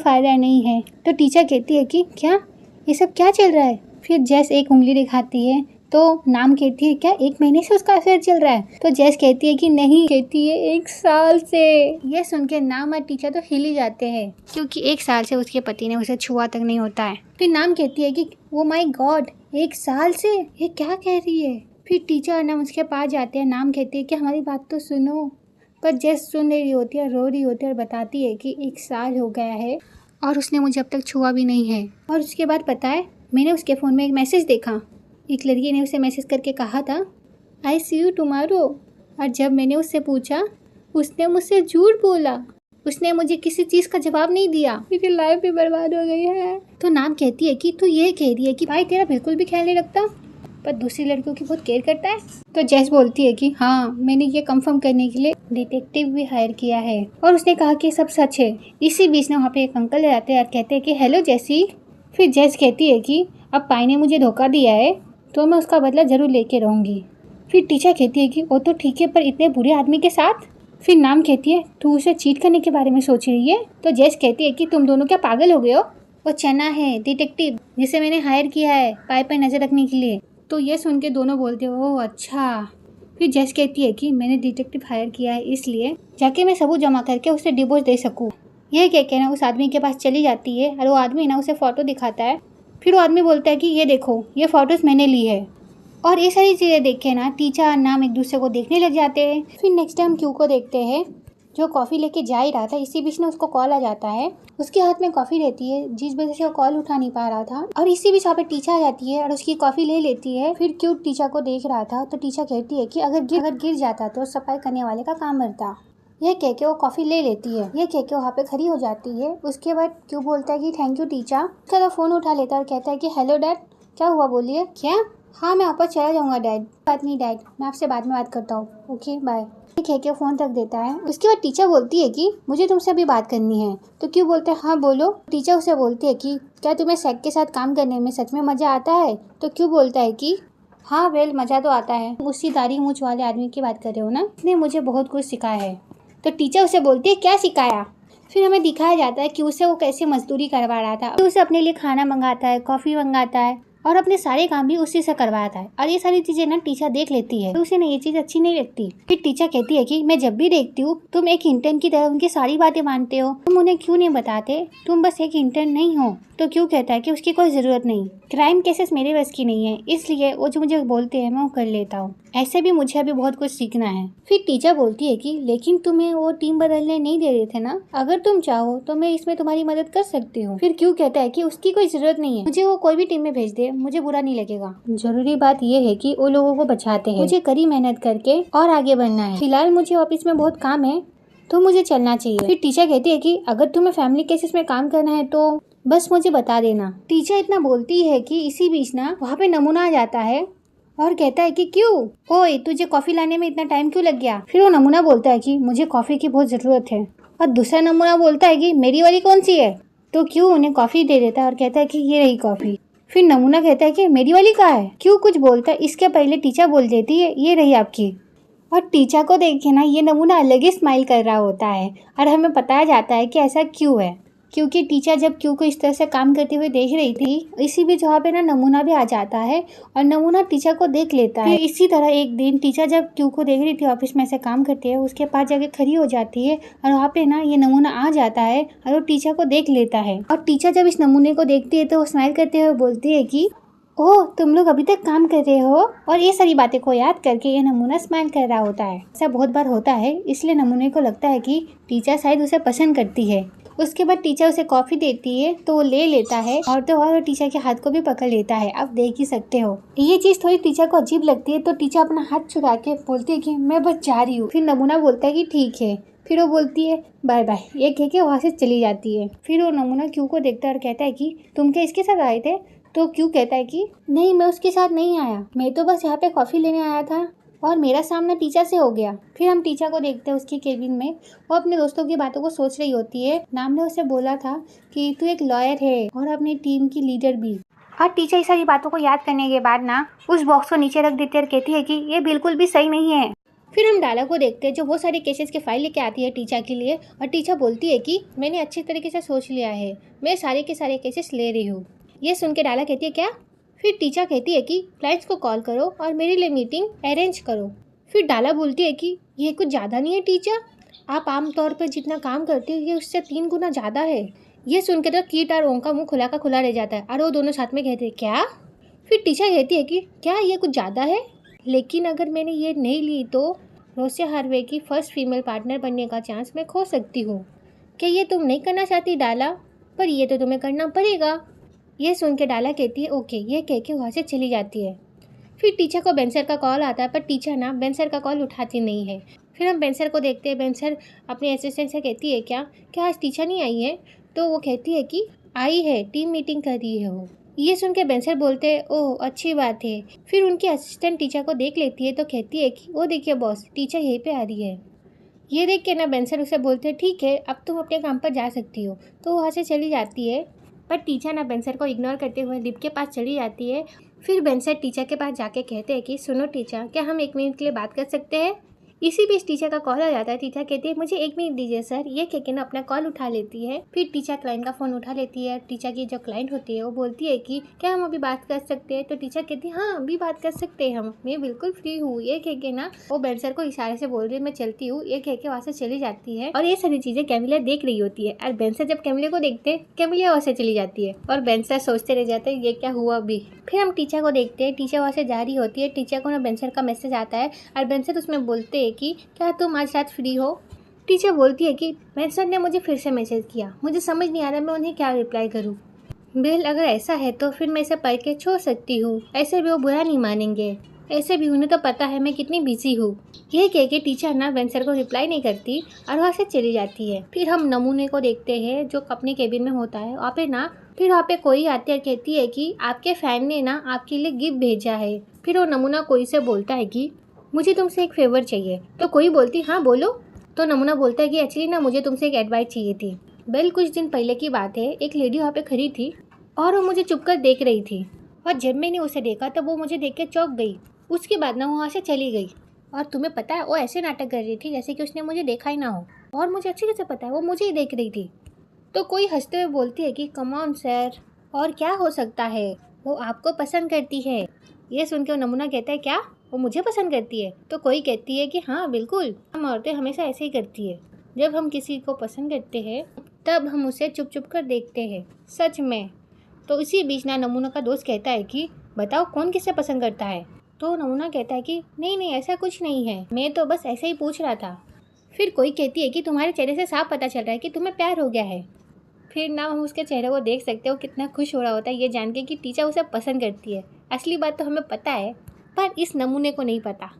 फ़ायदा नहीं है। तो टीचर कहती है कि क्या ये सब क्या चल रहा है। फिर जैस एक उंगली दिखाती है तो नाम कहती है क्या 1 महीने से उसका अफेयर चल रहा है। तो जैस कहती है कि नहीं, कहती है 1 साल से। ये सुन के नाम और टीचर तो हिल ही जाते हैं क्योंकि 1 साल से उसके पति ने उसे छुआ तक नहीं होता है। फिर नाम कहती है कि ओ माय गॉड, 1 साल से, ये क्या कह रही है। फिर टीचर और नाम उसके पास जाते हैं। नाम कहती है कि हमारी बात तो सुनो। पर जैस सुन रही होती है, रो रही होती है और बताती है कि 1 साल हो गया है और उसने मुझे अब तक छुआ भी नहीं है। और उसके बाद पता है, मैंने उसके फ़ोन में एक मैसेज देखा। एक लड़की ने उसे मैसेज करके कहा था आई सी यू टुमारो। और जब मैंने उससे पूछा, उसने मुझसे झूठ बोला। उसने मुझे किसी चीज़ का जवाब नहीं दिया। मेरी लाइफ भी बर्बाद हो गई है। तो नाम कहती है कि तू ये कह रही है कि भाई तेरा बिल्कुल भी ख्याल नहीं रखता, पर दूसरी लड़कियों की बहुत केयर करता है। तो जैस बोलती है कि हाँ, मैंने ये कंफर्म करने के लिए डिटेक्टिव भी हायर किया है और उसने कहा कि सब सच है। इसी बीच में वहाँ पे एक अंकल आते हैं और कहते हैं कि हेलो जैसी। फिर जैस कहती है कि अब पाई ने मुझे धोखा दिया है तो मैं उसका बदला ज़रूर लेके रहूँगी। फिर टीचर कहती है कि वो तो ठीक है, पर इतने बुरे आदमी के साथ। फिर नाम कहती है तू उसे चीट करने के बारे में सोच रही है। तो जैस कहती है कि तुम दोनों क्या पागल हो गए हो। वो चना है डिटेक्टिव जिसे मैंने हायर किया है पाई पर नज़र रखने के लिए। तो ये सुन के दोनों बोलते हैं ओह अच्छा। फिर जैस कहती है कि मैंने डिटेक्टिव हायर किया है इसलिए जाके मैं सबूत जमा करके उसे डिवोर्स दे सकूँ। यह कह के ना उस आदमी के पास चली जाती है और वो आदमी ना उसे फ़ोटो दिखाता है। फिर वो आदमी बोलता है कि ये देखो, ये फ़ोटोज़ मैंने ली है। और ये सारी चीज़ें देख के ना टीचर और नाम एक दूसरे को देखने लग जाते हैं। फिर नेक्स्ट टाइम क्यू को देखते हैं जो कॉफ़ी लेके जा ही रहा था। इसी बीच में उसको कॉल आ जाता है। उसके हाथ में कॉफ़ी रहती है जिस वजह से वो कॉल उठा नहीं पा रहा था। और इसी बीच वहाँ पे टीचर आ जाती है और उसकी कॉफ़ी ले लेती है। फिर क्यू टीचर को देख रहा था तो टीचर कहती है कि अगर गिर जाता तो सफाई करने वाले का काम बनता। यह कह के वो कॉफ़ी ले लेती है। यह कह के वहाँ पे खड़ी हो जाती है। उसके बाद क्यों बोलता है कि थैंक यू टीचर। उसका तो फ़ोन उठा लेता है और कहता है कि हेलो डैड, क्या हुआ बोलिए। क्या? हाँ मैं वापस चला जाऊँगा डैड। बात नहीं डैड, मैं आपसे बाद में बात करता हूँ, ओके बाय। ये कह के फ़ोन रख देता है। उसके बाद टीचर बोलती है कि मुझे तुमसे अभी बात करनी है। तो क्यों बोलता है हाँ बोलो। टीचर उसे बोलती है कि क्या तुम्हें सैक के साथ काम करने में सच में मज़ा आता है। तो क्यों बोलता है कि हाँ वेल मज़ा तो आता है। उसी दाढ़ी मूंछ वाले आदमी की बात कर रहे हो ना, इसने मुझे बहुत कुछ सिखाया है। तो टीचर उसे बोलती है क्या सिखाया। फिर हमें दिखाया जाता है कि उसे वो कैसे मजदूरी करवा रहा था। तो उसे अपने लिए खाना मंगाता है, कॉफ़ी मंगाता है और अपने सारे काम भी उसी से करवाता है। और ये सारी चीजें ना टीचर देख लेती है तो उसे ना ये चीज अच्छी नहीं लगती। फिर टीचर कहती है कि मैं जब भी देखती हूँ तुम एक इंटर्न की तरह उनकी सारी बातें मानते हो, तुम उन्हें क्यों नहीं बताते, तुम बस एक इंटर्न नहीं हो। तो क्यों कहता है कि उसकी कोई जरूरत नहीं, क्राइम केसेस मेरे बस की नहीं है, इसलिए वो जो मुझे बोलते हैं मैं वो कर लेता हूँ। ऐसे भी मुझे अभी बहुत कुछ सीखना है। फिर टीचर बोलती है कि लेकिन तुम्हें वो टीम बदलने नहीं दे रहे थे ना, अगर तुम चाहो तो मैं इसमें तुम्हारी मदद कर सकती हूँ। फिर क्यों कहता है कि उसकी कोई जरूरत नहीं है, मुझे वो कोई भी टीम में भेज दे, मुझे बुरा नहीं लगेगा। जरूरी बात ये है कि वो लोगों को बचाते हैं, मुझे कड़ी मेहनत करके और आगे बढ़ना है। फिलहाल मुझे ऑफिस में बहुत काम है तो मुझे चलना चाहिए। फिर टीचर कहती है कि अगर तुम्हें फैमिली केसेस में काम करना है तो बस मुझे बता देना। टीचर इतना बोलती है कि इसी बीच ना वहाँ पे नमूना आ जाता है और कहता है कि क्यों ओए तुझे कॉफी लाने में इतना टाइम क्यों लग गया। फिर वो नमूना बोलता है कि मुझे कॉफी की बहुत जरूरत है और दूसरा नमूना बोलता है कि मेरी वाली कौन सी है। तो क्यों उन्हें कॉफी दे देता है और कहता है कि ये रही कॉफी। फिर नमूना कहता है कि मेरी वाली कहाँ है। क्यों कुछ बोलता है, इसके पहले टीचर बोल देती है ये रही आपकी। और टीचर को देख के ना ये नमूना अलग ही स्माइल कर रहा होता है और हमें बताया जाता है कि ऐसा क्यों है, क्योंकि टीचर जब क्यू को इस तरह से काम करते हुए देख रही थी, इसी बीच वहाँ पे ना नमूना भी आ जाता है और नमूना टीचर को देख लेता है। इसी तरह एक दिन टीचर जब क्यू को देख रही थी ऑफिस में ऐसे काम करते हैं, उसके पास जाके खड़ी हो जाती है और वहाँ पे ना ये नमूना आ जाता है और वो टीचर को देख लेता है। और टीचर जब इस नमूने को देखती है तो वो स्माइल करते हुए बोलती है कि ओह तुम लोग अभी तक काम कर रहे हो। और ये सारी बातें को याद करके ये नमूना स्माइल कर रहा होता है। ऐसा बहुत बार होता है, इसलिए नमूने को लगता है कि टीचर शायद उसे पसंद करती है। उसके बाद टीचर उसे कॉफी देती है तो वो ले लेता है और तो और टीचर के हाथ को भी पकड़ लेता है। आप देख ही सकते हो ये चीज थोड़ी टीचर को अजीब लगती है तो टीचर अपना हाथ छुड़ा के बोलती है कि मैं बस जा रही हूँ। फिर नमूना बोलता है कि ठीक है। फिर वो बोलती है बाय बाय, ये कह के वहाँ से चली जाती है। फिर वो नमूना क्यू को देखता है और कहता है कि तुम क्या इसके साथ आए थे। तो क्यों कहता है कि नहीं मैं उसके साथ नहीं आया, मैं तो बस यहाँ पे कॉफ़ी लेने आया था और मेरा सामना टीचर से हो गया। फिर हम टीचर को देखते हैं उसके केबिन में, वो अपने दोस्तों की बातों को सोच रही होती है। नाम ने उसे बोला था कि तू एक लॉयर है और अपनी टीम की लीडर भी। और टीचर इस सारी बातों को याद करने के बाद ना उस बॉक्स को नीचे रख देती है और कहती है कि ये बिल्कुल भी सही नहीं है। फिर हम डाला को देखते हैं जो वो सारे केसेस के फाइल लेके आती है टीचर के लिए, और टीचर बोलती है कि मैंने अच्छी तरीके से सोच लिया है, मैं सारे के सारे केसेस ले रही हूँ। ये सुन के डाला कहती है क्या? फिर टीचर कहती है कि क्लाइंट्स को कॉल करो और मेरे लिए मीटिंग अरेंज करो। फिर डाला बोलती है कि ये कुछ ज़्यादा नहीं है टीचर, आप आमतौर पर जितना काम करते हो ये उससे 3 गुना ज़्यादा है। ये सुन के तो कीट और ओम का मुँह खुला का खुला रह जाता है और वो दोनों साथ में कहते हैं क्या? फिर टीचर कहती है कि क्या ये कुछ ज़्यादा है, लेकिन अगर मैंने ये नहीं ली तो रोसिया हार्वे की फर्स्ट फीमेल पार्टनर बनने का चांस मैं खो सकती हूँ। क्या ये तुम नहीं करना चाहती डाला? पर ये तो तुम्हें करना पड़ेगा। ये सुन के डाला कहती है ओके, ये कह के वहाँ से चली जाती है। फिर टीचर को बेंसर का कॉल आता है, पर टीचर ना बेंसर का कॉल उठाती नहीं है। फिर हम बेंसर को देखते हैं, बेंसर अपने असिस्टेंट से कहती है क्या आज टीचर नहीं आई है? तो वो कहती है कि आई है, टीम मीटिंग कर रही है वो। ये सुन के बेंसर बोलते हैं ओह अच्छी बात है। फिर उनकी असिस्टेंट टीचर को देख लेती है तो कहती है कि वो देखिए बॉस, टीचर यहीं पे आ रही है। ये देख के ना बेंसर उसे बोलते हैं ठीक है, अब तुम अपने काम पर जा सकती हो। तो वहाँ से चली जाती है, पर टीचर ना बेंसर को इग्नोर करते हुए लिप के पास चली जाती है। फिर बेंसर टीचर के पास जाके कहते हैं कि सुनो टीचर, क्या हम 1 मिनट के लिए बात कर सकते हैं? इसी बीच टीचर का कॉल आ जाता है। टीचर कहती है मुझे 1 मिनट दीजिए सर। ये कह के ना अपना कॉल उठा लेती है। फिर टीचर क्लाइंट का फ़ोन उठा लेती है। टीचर की जो क्लाइंट होती है वो बोलती है कि क्या हम अभी बात कर सकते हैं? तो टीचर कहती है हाँ अभी बात कर सकते हैं हम, मैं बिल्कुल फ्री हूँ। ये कह के ना वो बेंसर को इशारे से बोल रही है मैं चलती हूँ। ये कह के वहाँ से चली जाती है और ये सारी चीज़ें कैमिलिया देख रही होती है। और बेंसर जब कैमिलिया को देखते हैं, कैमिलिया वहाँ से चली जाती है और बेंसर सोचते रह जाते हैं ये क्या हुआ अभी। फिर हम टीचर को देखते हैं, टीचर वहाँ से जा रही होती है। टीचर को ना बेंसर का मैसेज आता है और बेंसर उसमें बोलते हैं कि क्या तुम आज रात फ्री हो? टीचर बोलती है कि बेंसर ने मुझे फिर से मैसेज किया, मुझे समझ नहीं आ रहा मैं उन्हें क्या रिप्लाई करूँ। बेल अगर ऐसा है तो फिर मैं इसे पढ़ के छोड़ सकती हूँ, ऐसे भी वो बुरा नहीं मानेंगे, ऐसे भी उन्हें तो पता है मैं कितनी बिजी हूँ। यह कह के टीचर ना बेंसर को रिप्लाई नहीं करती और वहाँ से चली जाती है। फिर हम नमूने को देखते हैं जो अपने केबिन में होता है। वहाँ पे कोई आती है, कहती है कि आपके फैन ने ना आपके लिए गिफ्ट भेजा है। फिर वो नमूना कोई से बोलता है कि मुझे तुमसे एक फेवर चाहिए। तो कोई बोलती हाँ बोलो। तो नमूना बोलता है कि एक्चुअली ना मुझे तुमसे एक एडवाइस चाहिए थी। बेल कुछ दिन पहले की बात है, एक लेडी वहाँ पे खड़ी थी और वो मुझे चुपकर देख रही थी, और जब मैंने उसे देखा तब वो मुझे देख के चौंक गई। उसके बाद ना वो वहाँ से चली गई। और तुम्हें पता है वो ऐसे नाटक कर रही थी जैसे कि उसने मुझे देखा ही ना हो, और मुझे अच्छी तरह से पता है वो मुझे ही देख रही थी। तो कोई हंसते हुए बोलती है कि कम ऑन सर, और क्या हो सकता है, वो आपको पसंद करती है। ये सुन के वो नमूना कहता है क्या वो मुझे पसंद करती है? तो कोई कहती है कि हाँ बिल्कुल, हम औरतें हमेशा ऐसे ही करती है, जब हम किसी को पसंद करते हैं तब हम उसे चुप चुप कर देखते हैं। सच में? तो इसी बीच ना नमूना का दोस्त कहता है कि बताओ कौन किसे पसंद करता है? तो नमूना कहता है कि नहीं ऐसा कुछ नहीं है, मैं तो बस ऐसे ही पूछ रहा था। फिर कोई कहती है कि तुम्हारे चेहरे से साफ पता चल रहा है कि तुम्हें प्यार हो गया है। फिर ना हम उसके चेहरे को देख सकते हो कितना खुश हो रहा होता है ये जान के कि टीचर उसे पसंद करती है। असली बात तो हमें पता है पर इस नमूने को नहीं पता।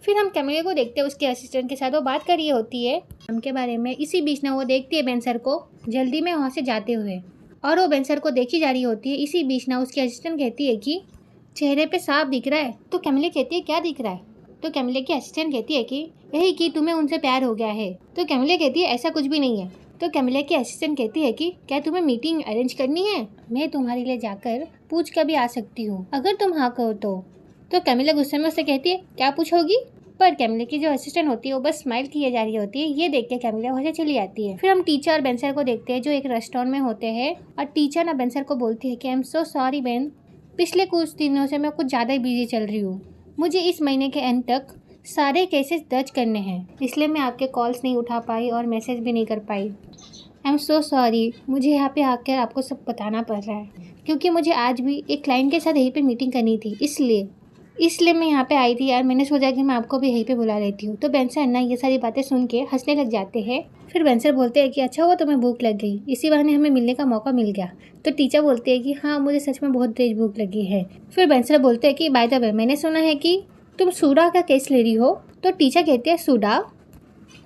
फिर हम कैमिलिया को देखते हैं, उसके असिस्टेंट के साथ वो बात कर रही होती है हम के बारे में। इसी बीच ना वो देखती है बेंसर को जल्दी में वहाँ से जाते हुए, और वो बेंसर को देखी जा रही होती है। इसी बीच ना उसकी असिस्टेंट कहती है कि चेहरे पे साफ दिख रहा है। तो कैमिलिया कहती है क्या दिख रहा है? तो कैमिलिया की असिस्टेंट कहती है कि यही कि तुम्हें उनसे प्यार हो गया है। तो कैमिलिया कहती है ऐसा कुछ भी नहीं है। तो कैमिलिया की असिस्टेंट कहती है कि क्या तुम्हें मीटिंग अरेंज करनी है? मैं तुम्हारे लिए जाकर पूछ कर भी आ सकती हूँ अगर तुम हाँ कहो तो कैमिलिया गुस्से में उससे कहती है क्या पूछोगी? पर कैमिलिया की जो असिस्टेंट होती है वो बस स्माइल किए जा रही होती है। ये देख के कैमिलिया वहाँ से चली जाती है। फिर हम टीचर और बेंसर को देखते हैं जो एक रेस्टोरेंट में होते हैं, और टीचर ना बेंसर को बोलती है कि I am so sorry Ben, पिछले कुछ दिनों से मैं कुछ ज़्यादा ही बिजी चल रही हूँ, मुझे इस महीने के एंड तक सारे केसेस दर्ज करने हैं, इसलिए मैं आपके कॉल्स नहीं उठा पाई और मैसेज भी नहीं कर पाई। आई एम सो सॉरी, मुझे यहाँ पे आकर आपको सब बताना पड़ रहा है क्योंकि मुझे आज भी एक क्लाइंट के साथ यहीं पे मीटिंग करनी थी, इसलिए मैं यहाँ पे आई थी यार। मैंने सोचा कि मैं आपको भी यहीं पे बुला लेती हूँ। तो बेंसर ना ये सारी बातें सुन के हंसने लग जाते हैं। फिर बेंसर बोलते हैं कि अच्छा हुआ तुम्हें भूख लग गई, इसी बहाने हमें मिलने का मौका मिल गया। तो टीचर बोलते हैं कि हाँ मुझे सच में बहुत तेज भूख लगी है। फिर बेंसर बोलते हैं कि बाय द वे मैंने सुना है कि तुम सूडा का केस ले रही हो। तो टीचर कहती है सूडा?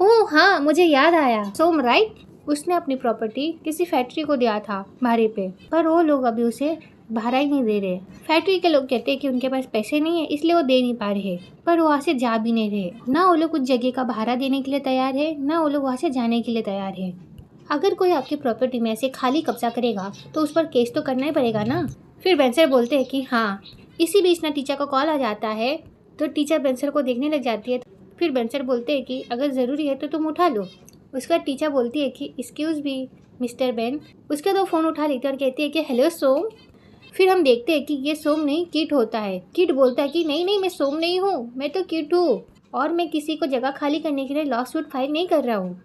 ओह हाँ मुझे याद आया, सोम राइट, उसने अपनी प्रॉपर्टी किसी फैक्ट्री को दिया था भाड़े पे, पर वो लोग अभी उसे भाड़ा ही नहीं दे रहे। फैक्ट्री के लोग कहते हैं कि उनके पास पैसे नहीं है इसलिए वो दे नहीं पा रहे, पर वो वहाँ से जा भी नहीं रहे। ना वो लोग कुछ जगह का भाड़ा देने के लिए तैयार है, ना वो लोग वहाँ से जाने के लिए तैयार है। अगर कोई आपकी प्रॉपर्टी में ऐसे खाली कब्जा करेगा तो उस पर केस तो करना ही पड़ेगा ना। फिर बेंसर बोलते हैं कि हाँ। इसी बीच ना टीचर का कॉल आ जाता है, तो टीचर बेंसर को देखने लग जाती है। फिर बेंसर बोलते हैं कि अगर ज़रूरी है तो तुम उठा लो। उसका टीचर बोलती है कि एक्सक्यूज़ मी मिस्टर बेन। उसका तो फ़ोन उठा लेती है और कहती है कि हेलो सोम। फिर हम देखते हैं कि ये सोम नहीं किट होता है। किट बोलता है कि नहीं नहीं, मैं सोम नहीं हूँ, मैं तो किट हूँ और मैं किसी को जगह खाली करने के लिए लॉ सूट फाइल नहीं कर रहा हूँ।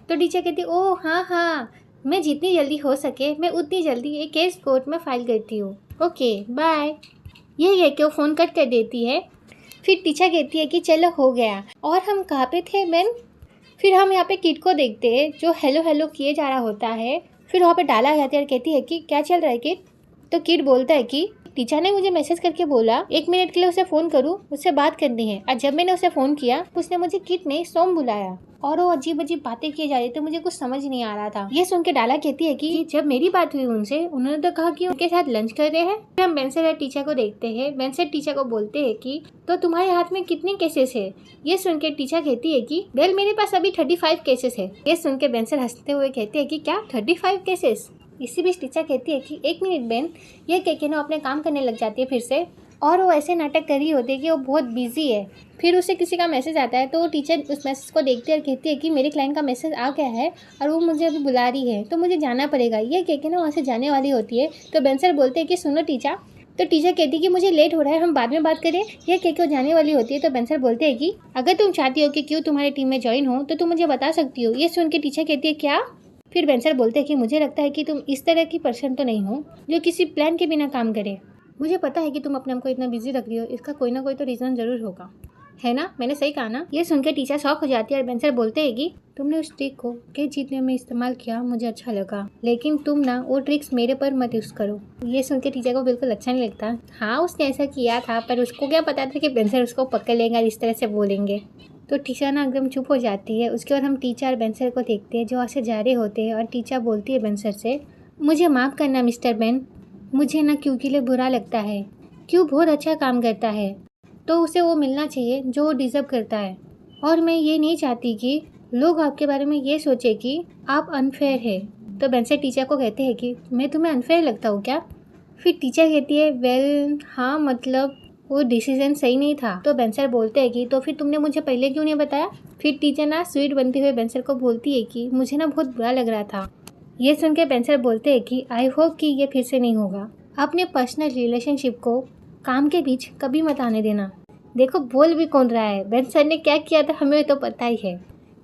तो टीचर कहती है ओह हाँ हाँ, मैं जितनी जल्दी हो सके मैं उतनी जल्दी ये केस कोर्ट में फाइल करती हूँ, ओके बाय। ये कह के वो फ़ोन कट कर देती है। फिर टीचर कहती है कि चलो हो गया। और हम कहाँ पे थे बेन? फिर हम यहाँ पे किट को देखते हैं जो हेलो हेलो किए जा रहा होता है। फिर वहाँ पे डाला जाता है और कहती है कि क्या चल रहा है किट? तो किट बोलता है कि टीचर ने मुझे मैसेज करके बोला 1 मिनट के लिए उसे फ़ोन करूँ, उससे बात करनी है। और जब मैंने उसे फ़ोन किया उसने मुझे किट ने सोम बुलाया और वो अजीब अजीब बातें किए जा रही थी, मुझे कुछ समझ नहीं आ रहा था। ये सुन के डाला कहती है कि जब मेरी बात हुई उनसे, उन्होंने तो कहा कि उनके साथ लंच कर रहे हैं। फिर हम बेंसर और टीचर को देखते हैं। बेंसर टीचर को बोलते हैं कि तो तुम्हारे हाथ में कितने केसेस है? ये सुन के टीचर कहती है कि वेल मेरे पास अभी 35 केसेस है। ये सुन के बेंसर हंसते हुए कहते हैं कि क्या 35 केसेस? इसी बीच टीचर कहती है कि 1 मिनट बेन। ये कह के ना अपने काम करने लग जाती है फिर से, और वो ऐसे नाटक कर रही होती है कि वो बहुत बिजी है। फिर उसे किसी का मैसेज आता है तो वो टीचर उस मैसेज को देखती है और कहती है कि मेरे क्लाइंट का मैसेज आ गया है और वो मुझे अभी बुला रही है तो मुझे जाना पड़ेगा। ये कह के ना वहाँ से जाने वाली होती है। तो बेंसर बोलते हैं कि सुनो टीचर। तो टीचर कहती है कि मुझे लेट हो रहा है, हम बाद में बात करें। यह कह के वो जाने वाली होती है। तो बेंसर बोलते हैं कि अगर तुम चाहती हो कि क्यों तुम्हारी टीम में ज्वाइन हो तो तुम मुझे बता सकती हो। ये सुन के टीचर कहती है क्या? फिर बेंसर बोलते हैं कि मुझे लगता है कि तुम इस तरह की पर्सन तो नहीं हो जो किसी प्लान के बिना काम करे। मुझे पता है कि तुम अपने आप को इतना बिजी रख रही हो, इसका कोई ना कोई तो रीज़न ज़रूर होगा, है ना? मैंने सही कहा ना? ये सुनकर टीचर शॉक हो जाती है और बेंसर बोलते हैं कि तुमने उस ट्रिक को केस जीतने में इस्तेमाल किया, मुझे अच्छा लगा, लेकिन तुम ना वो ट्रिक्स मेरे पर मत यूज़ करो। ये सुन के टीचर को बिल्कुल अच्छा नहीं लगता। हाँ उसने ऐसा किया था, पर उसको क्या पता था कि बेंसर उसको पकड़ लेंगे और इस तरह से बोलेंगे। तो टीचर ना एकदम चुप हो जाती है। उसके बाद हम टीचर और बेंसर को देखते हैं जो वहाँ से जा रहे होते हैं और टीचर बोलती है बेंसर से, मुझे माफ़ करना मिस्टर बेन, मुझे ना क्यू के लिए बुरा लगता है। क्यू बहुत अच्छा काम करता है तो उसे वो मिलना चाहिए जो वो डिज़र्व करता है, और मैं ये नहीं चाहती कि लोग आपके बारे में ये सोचे कि आप अनफेयर है। तो बेंसर टीचर को कहते हैं कि मैं तुम्हें अनफेयर लगता हूँ क्या? फिर टीचर कहती है वेल हाँ, मतलब वो डिसीजन सही नहीं था। तो बेंसर बोलते हैं कि तो फिर तुमने मुझे पहले क्यों नहीं बताया? फिर टीचर ना स्वीट बनते हुए बेंसर को बोलती है कि मुझे ना बहुत बुरा लग रहा था। ये सुन के बेंसर बोलते हैं कि आई होप कि ये फिर से नहीं होगा। अपने पर्सनल रिलेशनशिप को काम के बीच कभी मत आने देना। देखो बोल भी कौन रहा है, बेंसर ने क्या किया था हमें तो पता ही है।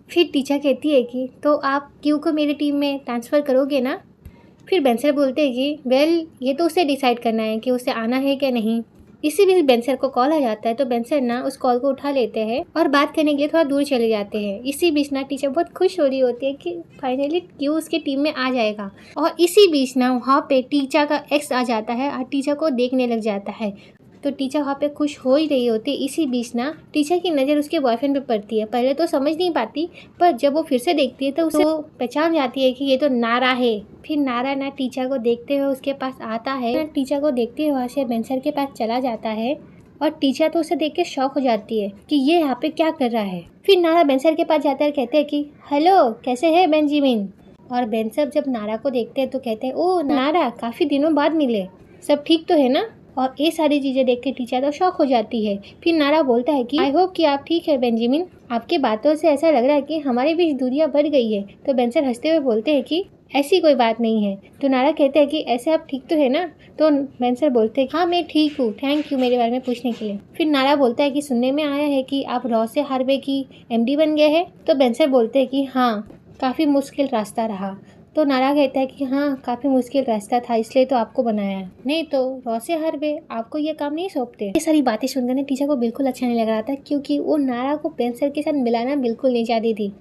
फिर टीचर कहती है कि तो आप क्यू को मेरी टीम में ट्रांसफ़र करोगे ना? फिर बेंसर बोलते हैं कि वेल ये तो उसे डिसाइड करना है कि उसे आना है क्या नहीं। इसी बीच बेंसर को कॉल आ जाता है तो बेंसर ना उस कॉल को उठा लेते हैं और बात करने के लिए थोड़ा दूर चले जाते हैं। इसी बीच ना टीचर बहुत खुश हो रही होती है कि फाइनली क्यू उसके टीम में आ जाएगा। और इसी बीच ना वहाँ पे टीचर का एक्स आ जाता है और टीचर को देखने लग जाता है। तो टीचर वहाँ पे खुश हो ही रही होती है। इसी बीच ना टीचर की नज़र उसके बॉयफ्रेंड पे पड़ती है। पहले तो समझ नहीं पाती, पर जब वो फिर से देखती है तो उसे वो पहचान जाती है कि ये तो नारा है। फिर नारा ना टीचर को देखते हुए उसके पास आता है। टीचर को देखते हुए वहाँ से बेंसर के पास चला जाता है और टीचर तो उसे देख के शॉक हो जाती है कि ये यहाँ पे क्या कर रहा है। फिर नारा बेंसर के पास जाता है और कहते हैं कि हेलो कैसे है बेंजामिन। और बेंसर जब नारा को देखते हैं तो कहते हैं ओ नारा, काफ़ी दिनों बाद मिले, सब ठीक तो है ना? और ये सारी चीज़ें देख के टीचर तो शॉक हो जाती है। फिर नारा बोलता है कि आई होप कि आप ठीक है बेंजामिन, आपकी बातों से ऐसा लग रहा है कि हमारे बीच दूरियां बढ़ गई है। तो बेंसर हंसते हुए बोलते हैं कि ऐसी कोई बात नहीं है। तो नारा कहते हैं कि ऐसे आप ठीक तो है ना? तो बेंसर बोलते हैं हाँ मैं ठीक हूँ, थैंक यू मेरे बारे में पूछने के लिए। फिर नारा बोलता है कि सुनने में आया है कि आप रॉ से हार्वे की एमडी बन गए हैं। तो बेंसर बोलते हैं कि हाँ काफ़ी मुश्किल रास्ता रहा। तो नारा कहता है कि हाँ काफ़ी मुश्किल रास्ता था, इसलिए तो आपको बनाया है, नहीं तो रॉ से हार्वे आपको ये काम नहीं सौंपते। ये सारी बातें सुनकर टीचर को बिल्कुल अच्छा नहीं लग रहा था, क्योंकि वो नारा को बेंसर के साथ मिलाना बिल्कुल नहीं चाहती थी।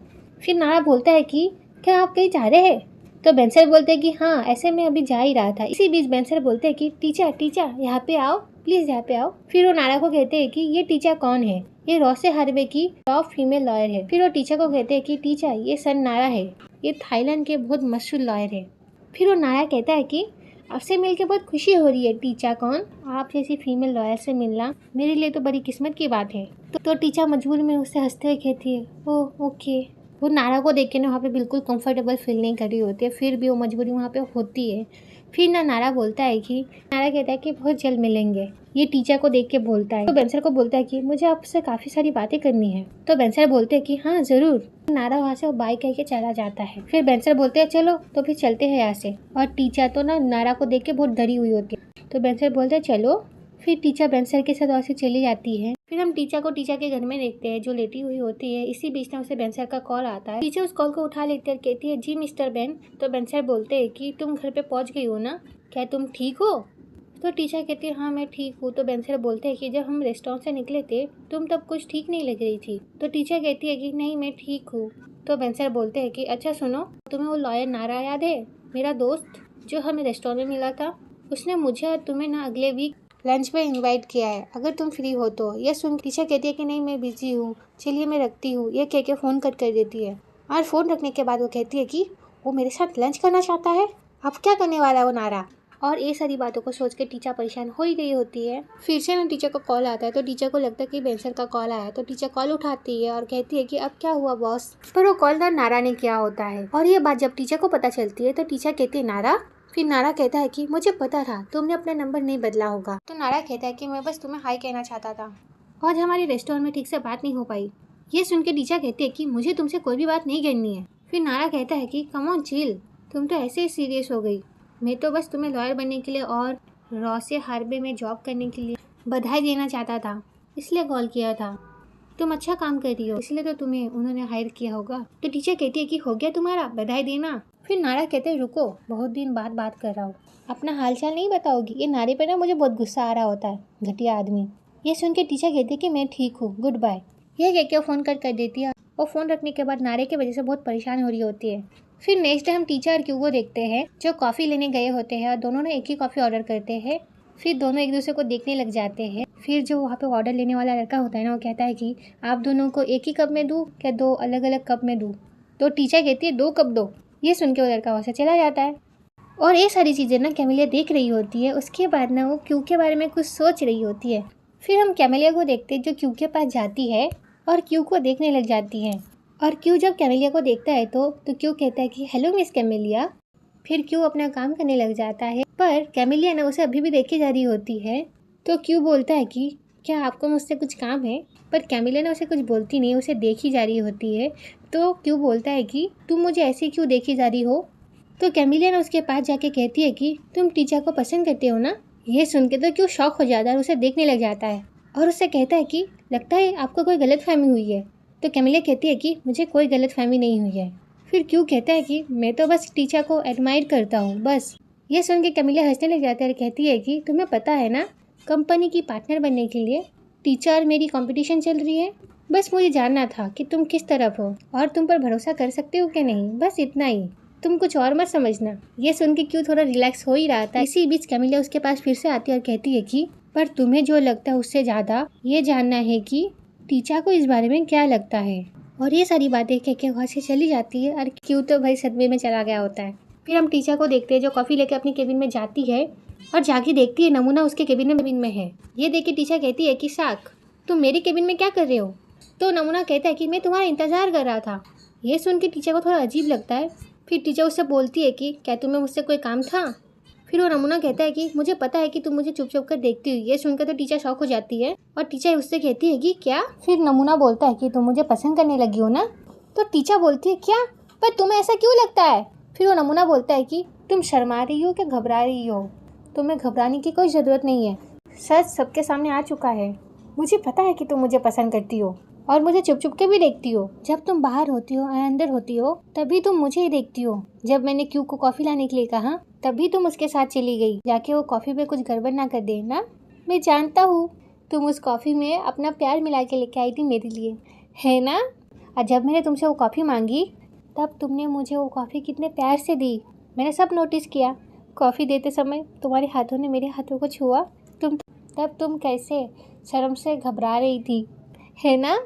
फिर नारा बोलता है कि क्या आप कहीं जा रहे हैं? तो बेंसर बोलते हैं कि हाँ ऐसे मैं अभी जा ही रहा था। इसी बीच बेंसर बोलते हैं कि टीचर यहाँ पे आओ, प्लीज़ यहाँ पे आओ। फिर वो नारा को कहते हैं कि ये टीचर कौन है? ये रॉ से हार्वे की टॉप फीमेल लॉयर है। फिर वो टीचर को कहते हैं कि टीचर ये सन नारा है, ये थाईलैंड के बहुत मशहूर लॉयर है। फिर वो नारा कहता है कि आपसे मिलकर बहुत खुशी हो रही है टीचर कौन, आप जैसी फीमेल लॉयर से मिलना मेरे लिए तो बड़ी किस्मत की बात है। तो टीचर मजबूर में उससे हंसते हुए कहती है ओह ओके वो नारा को देख के ना वहाँ पे बिल्कुल कंफर्टेबल फील नहीं कर रही होती है, फिर भी वो मजबूरी वहाँ पे होती है। फिर ना नारा बोलता है कि नारा कहता है कि बहुत जल्द मिलेंगे। ये टीचर को देख के बोलता है, तो बेंसर को बोलता है कि मुझे आपसे काफ़ी सारी बातें करनी है। तो बेंसर बोलते हैं कि हाँ ज़रूर। नारा वहाँ से वो बाइक कह के चला जाता है। फिर बेंसर बोलते हैं चलो तो फिर चलते हैं यहाँ से। और टीचर तो ना नारा को देख के बहुत डरी हुई होती है, तो बेंसर बोलते हैं चलो। फिर टीचर बेंसर के साथ वहाँ से चली जाती है। फिर हम टीचर को टीचर के घर में देखते हैं जो लेटी हुई होती है। इसी बीच में उसे बेंसर का कॉल आता है। टीचर उस कॉल को उठा लेती है और कहती है जी मिस्टर बेन। तो बेंसर बोलते हैं कि तुम घर पे पहुंच गई हो ना, क्या तुम ठीक हो? तो टीचर कहती है हाँ मैं ठीक हूँ। तो बेंसर बोलते हैं कि जब हम रेस्टोरेंट से निकले थे तुम तब कुछ ठीक नहीं लग रही थी। तो टीचर कहती है कि नहीं मैं ठीक हूँ। तो बेंसर बोलते हैं कि अच्छा सुनो, तुम्हें वो लॉयर नारा याद है, मेरा दोस्त जो हमें रेस्टोरेंट में मिला था? उसने मुझे और तुम्हें ना अगले वीक लंच पे इनवाइट किया है, अगर तुम फ्री हो तो। यह सुन टीचर कहती है कि नहीं मैं बिजी हूँ, चलिए मैं रखती हूँ। यह कह के फ़ोन कट कर देती है। और फ़ोन रखने के बाद वो कहती है कि वो मेरे साथ लंच करना चाहता है, अब क्या करने वाला है वो नारा। और ये सारी बातों को सोच के टीचर परेशान हो ही गई होती है। फिर से ना टीचर को कॉल आता है, तो टीचर को लगता है कि बेंसर का कॉल आया है। तो टीचर कॉल उठाती है और कहती है कि अब क्या हुआ बॉस। पर वो कॉल नारा ने किया होता है। और ये बात जब टीचर को पता चलती है तो टीचर कहती है नारा। फिर नारा कहता है कि मुझे पता था तुमने अपना नंबर नहीं बदला होगा। तो नारा कहता है कि मैं बस तुम्हें हाई कहना चाहता था, आज हमारे रेस्टोरेंट में ठीक से बात नहीं हो पाई। ये सुन के टीचर कहती है कि मुझे तुमसे कोई भी बात नहीं करनी है। फिर नारा कहता है कि कम ऑन चिल, तुम तो ऐसे ही सीरियस हो गई। मैं तो बस तुम्हें लॉयर बनने के लिए और रॉसे हार्बे में जॉब करने के लिए बधाई देना चाहता था, इसलिए कॉल किया था। तुम अच्छा काम कर रही हो इसलिए तो तुम्हें उन्होंने हायर किया होगा। तो टीचर कहती है कि हो गया तुम्हारा, बधाई देना। फिर नारा कहते हैं रुको, बहुत दिन बाद बात कर रहा हूँ, अपना हालचाल नहीं बताओगी? ये नारे पे ना मुझे बहुत गुस्सा आ रहा होता है, घटिया आदमी। ये सुन के टीचर कहती है कि मैं ठीक हूँ, गुड बाय। यह कह के फ़ोन कट कर देती है। और फ़ोन रखने के बाद नारे की वजह से बहुत परेशान हो रही होती है। फिर नेक्स्ट डे हम टीचर और क्यू को देखते हैं जो कॉफ़ी लेने गए होते हैं और दोनों ने एक ही कॉफ़ी ऑर्डर करते हैं। फिर दोनों एक दूसरे को देखने लग जाते हैं। फिर जो वहाँ पे ऑर्डर लेने वाला लड़का होता है ना, वो कहता है कि आप दोनों को एक ही कप में दूँ क्या दो अलग अलग कप में दूँ? तो टीचर कहती है 2 कप दो। ये सुन के वो लड़का वहाँ से चला जाता है। और ये सारी चीज़ें ना कैमिलिया देख रही होती है। उसके बाद ना वो क्यू के बारे में कुछ सोच रही होती है। फिर हम कैमिलिया को देखते हैं जो क्यू के पास जाती है और क्यू को देखने लग जाती है। और क्यू जब कैमिलिया को देखता है तो क्यू कहता है कि हेलो मिस कैमिलिया। फिर क्यू अपना काम करने लग जाता है, पर कैमिलिया ना उसे अभी भी देखे जा रही होती है। तो क्यू बोलता है कि क्या आपको मुझसे कुछ काम है? पर कैमिलिया ना उसे कुछ बोलती नहीं, उसे देखी जा रही होती है। तो क्यू बोलता है कि तुम मुझे ऐसे क्यों देखी जा रही हो? तो कैमिलिया ना उसके पास जाके कहती है कि तुम टीचर को पसंद करते हो ना? ये सुन के तो क्यू शॉक हो जाता है और उसे देखने लग जाता है और उससे कहता है कि लगता है आपको कोई गलतफहमी हुई है। तो कैमिलिया कहती है कि मुझे कोई गलतफहमी नहीं हुई है। फिर क्यू कहता है कि मैं तो बस टीचर को एडमायर करता हूँ बस। ये सुन के कैमिलिया हंसने लग जाता है और कहती है कि तुम्हें पता है ना, कंपनी की पार्टनर बनने के लिए टीचर और मेरी कंपटीशन चल रही है। बस मुझे जानना था कि तुम किस तरफ हो और तुम पर भरोसा कर सकते हो कि नहीं, बस इतना ही, तुम कुछ और मत समझना। ये सुन के क्यू थोड़ा रिलैक्स हो ही रहा था। इसी बीच कैमिलिया उसके पास फिर से आती है और कहती है कि पर तुम्हें जो लगता है उससे ज़्यादा ये जानना है कि टीचर को इस बारे में क्या लगता है। और ये सारी बातें कह के वहाँ से चली जाती है और क्यू तो भाई सदमे में चला गया होता है। फिर हम टीचर को देखते हैं जो कॉफ़ी लेकर अपनी केबिन में जाती है और जाके देखती है नमूना उसके केबिन में है। ये देख के टीचर कहती है कि साक तुम मेरी केबिन में क्या कर रहे हो? तो नमूना कहता है कि मैं तुम्हारा इंतज़ार कर रहा था। ये सुन के टीचर को थोड़ा अजीब लगता है। फिर टीचर उससे बोलती है कि क्या तुम्हें मुझसे कोई काम था? फिर वो नमूना कहता है कि मुझे पता है कि तुम मुझे चुप चुप कर देखती हुई। ये सुनकर तो टीचर शॉक हो जाती है और टीचर उससे कहती है कि क्या? फिर नमूना बोलता है कि तुम मुझे पसंद करने लगी हो ना? तो टीचर बोलती है क्या? पर तुम्हें ऐसा क्यों लगता है? फिर वो नमूना बोलता है कि तुम शर्मा रही हो क्या घबरा रही हो? तुम्हें घबराने की कोई ज़रूरत नहीं है, सच सबके सामने आ चुका है। मुझे पता है कि तुम मुझे पसंद करती हो और मुझे चुप चुप के भी देखती हो। जब तुम बाहर होती हो और अंदर होती हो तभी तुम मुझे ही देखती हो। जब मैंने क्यू को कॉफ़ी लाने के लिए कहा तभी तुम उसके साथ चली गई, जाके वो कॉफ़ी में कुछ गड़बड़ ना कर दे ना। मैं जानता हूँ तुम उस कॉफ़ी में अपना प्यार मिला के लेके आई थी मेरे लिए, है ना? और जब मैंने तुमसे वो कॉफ़ी मांगी तब तुमने मुझे वो कॉफ़ी कितने प्यार से दी, मैंने सब नोटिस किया। कॉफ़ी देते समय तुम्हारे हाथों ने मेरे हाथों को छुआ, तब तुम कैसे शर्म से घबरा रही थी, है ना?